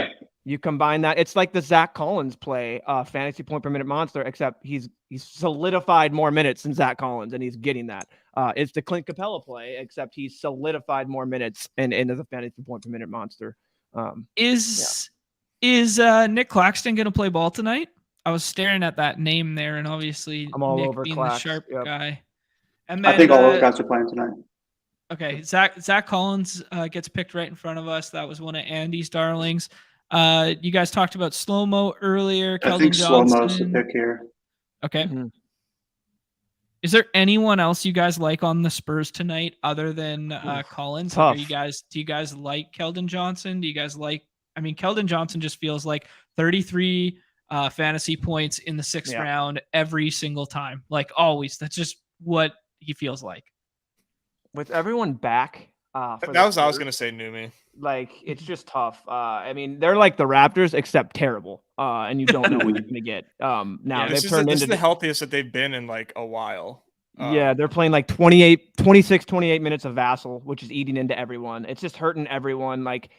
you combine that, it's like the Zach Collins play, fantasy point per minute monster, except he's solidified more minutes than Zach Collins, and he's getting that. It's the Clint Capella play, except he's solidified more minutes and into the fantasy point per minute monster. Is Nick Claxton going to play ball tonight? I was staring at that name there, and obviously I'm all Nick over being Clax. the sharp guy. And then, I think all those guys are playing tonight. Okay, Zach Collins gets picked right in front of us. That was one of Andy's darlings. You guys talked about slow-mo earlier. I think slow-mo's the pick here. Okay. Is there anyone else you guys like on the Spurs tonight other than Collins? Tough. Do you guys like Keldon Johnson? Do you guys like? I mean, Keldon Johnson just feels like 33 fantasy points in the 6th round every single time. Like always. That's just what he feels like. With everyone back, that was I was gonna say, Numi. Like, it's just tough. I mean, they're like the Raptors, except terrible. And you don't know what you're gonna get. Now this is the healthiest that they've been in like a while. They're playing like 26, 28 minutes of Vassal, which is eating into everyone. It's just hurting everyone. Like,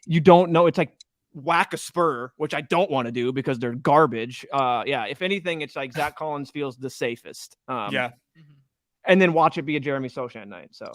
you don't know. It's like whack a Spur, which I don't want to do because they're garbage. If anything, it's like Zach Collins feels the safest. And then watch it be a Jeremy Sochan night. So,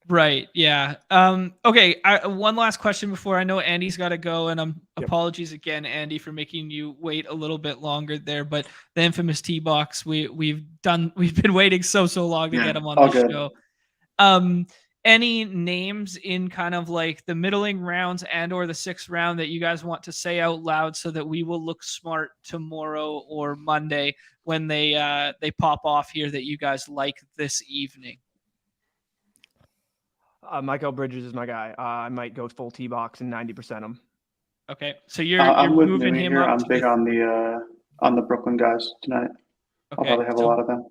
right. Yeah. Okay. One last question before I know Andy's got to go, and apologies again, Andy, for making you wait a little bit longer there. But the infamous Teebox, we've been waiting so long to get him on the show. Any names in kind of like the middling rounds and or the 6th round that you guys want to say out loud so that we will look smart tomorrow or Monday when they pop off here that you guys like this evening? Michael Bridges is my guy. I might go full Teebox and 90% him. Okay, so you're moving him here. I'm big on the Brooklyn guys tonight. Okay, I'll probably have a lot of them.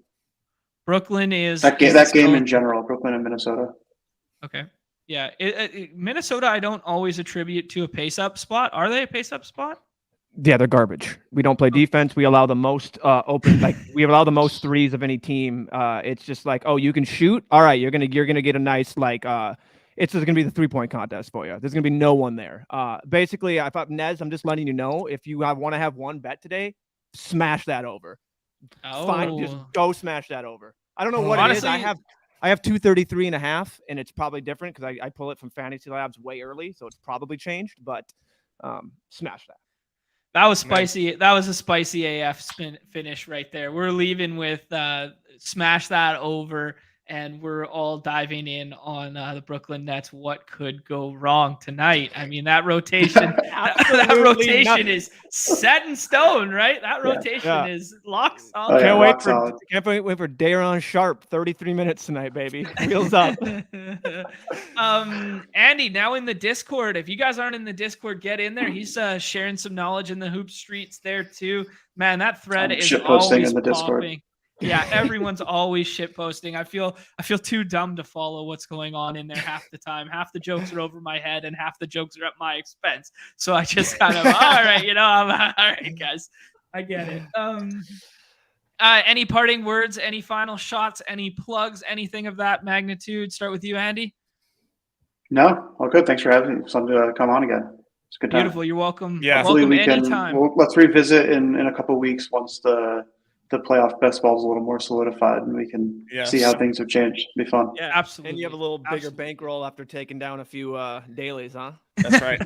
Brooklyn is that game in general. Brooklyn and Minnesota. Okay. Yeah. Minnesota, I don't always attribute to a pace-up spot. Are they a pace-up spot? Yeah, they're garbage. We don't play defense. We allow the most we allow the most threes of any team. It's just like, oh, you can shoot. All right, you're gonna get a nice it's just gonna be the 3-point contest for you. There's gonna be no one there. Basically, I thought Nez, I'm just letting you know, if you want to have one bet today, smash that over. Fine, just go smash that over. I don't know what honestly, it is. I have 233.5, and it's probably different because I pull it from Fantasy Labs way early, so it's probably changed. But smash that. That was spicy. Nice. That was a spicy AF finish right there. We're leaving with smash that over, and we're all diving in on the Brooklyn Nets. What could go wrong tonight? I mean, that rotation, that rotation is set in stone, right? That rotation is locked solid. Can't wait for Daron Sharp. 33 minutes tonight, baby. Wheels up. Andy, now in the Discord. If you guys aren't in the Discord, get in there. He's sharing some knowledge in the hoop streets there too. Man, that thread is always in the Discord. Popping. Yeah, everyone's always shit posting. I feel too dumb to follow what's going on in there half the time. Half the jokes are over my head and half the jokes are at my expense. So I just kind of, all right, I'm all right, guys. I get it. Any parting words, any final shots, any plugs, anything of that magnitude? Start with you, Andy. No, all good. Thanks for having me. Something to come on again. It's a good time. Beautiful. You're welcome. Yeah. Hopefully welcome we can. anytime. Let's revisit in a couple of weeks once the the playoff best ball is a little more solidified and we can see how things have changed. It'll be fun. Yeah, absolutely. And you have a little bigger bankroll after taking down a few dailies, huh? That's right.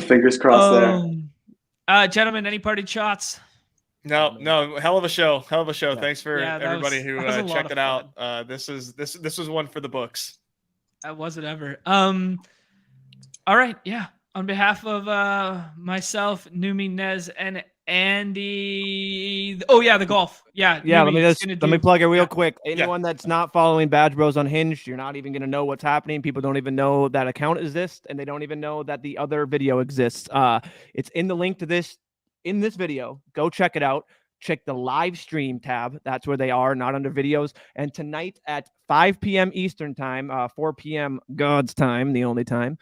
Fingers crossed there. Gentlemen, any party shots? No, hell of a show. Yeah. Thanks for everybody who checked it out. This was one for the books. That wasn't ever. All right, yeah. On behalf of myself, Numi, Nez, and Andy. Oh yeah, the golf. Yeah. Numi, let me plug it real quick. Anyone that's not following Badge Bros Unhinged, you're not even gonna know what's happening. People don't even know that account exists, and they don't even know that the other video exists. It's in the link to this in this video. Go check it out. Check the live stream tab. That's where they are, not under videos. And tonight at 5 p.m. Eastern time, 4 p.m. God's time, the only time,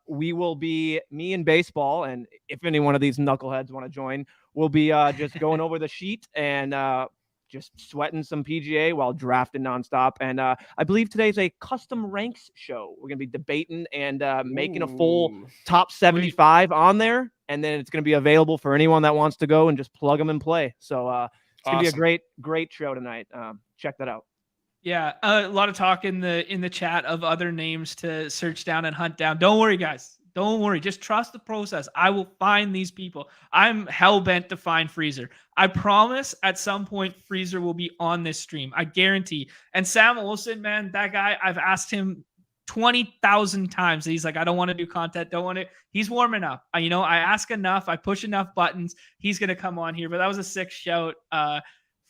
we will be, me and baseball, and if any one of these knuckleheads want to join, we'll be just going over the sheet and just sweating some PGA while drafting nonstop. And I believe today's a custom ranks show. We're going to be debating and making a full top 75 on there. And then it's going to be available for anyone that wants to go and just plug them and play. So it's going to be a great, great show tonight. Check that out. Yeah, a lot of talk in the chat of other names to search down and hunt down. Don't worry, guys. Don't worry. Just trust the process. I will find these people. I'm hell-bent to find Freezer. I promise at some point Freezer will be on this stream. I guarantee. And Sam Olsen, man, that guy, I've asked him 20,000 times. He's like, I don't want to do content. Don't want to. He's warming up. I ask enough. I push enough buttons. He's going to come on here. But that was a sick shout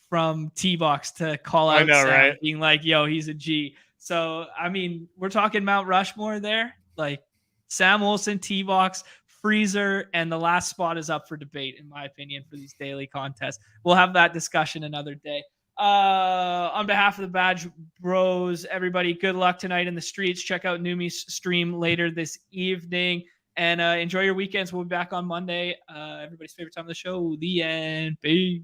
from Teebox to call out Sam, right? Being like, yo, he's a G. So, I mean, we're talking Mount Rushmore there. Like, Sam Olsen, Teebox, Freezer, and the last spot is up for debate, in my opinion, for these daily contests. We'll have that discussion another day. On behalf of the Badge Bros, everybody, good luck tonight in the streets. Check out Numi's stream later this evening, and enjoy your weekends. We'll be back on Monday. Everybody's favorite time of the show, the end. Peace.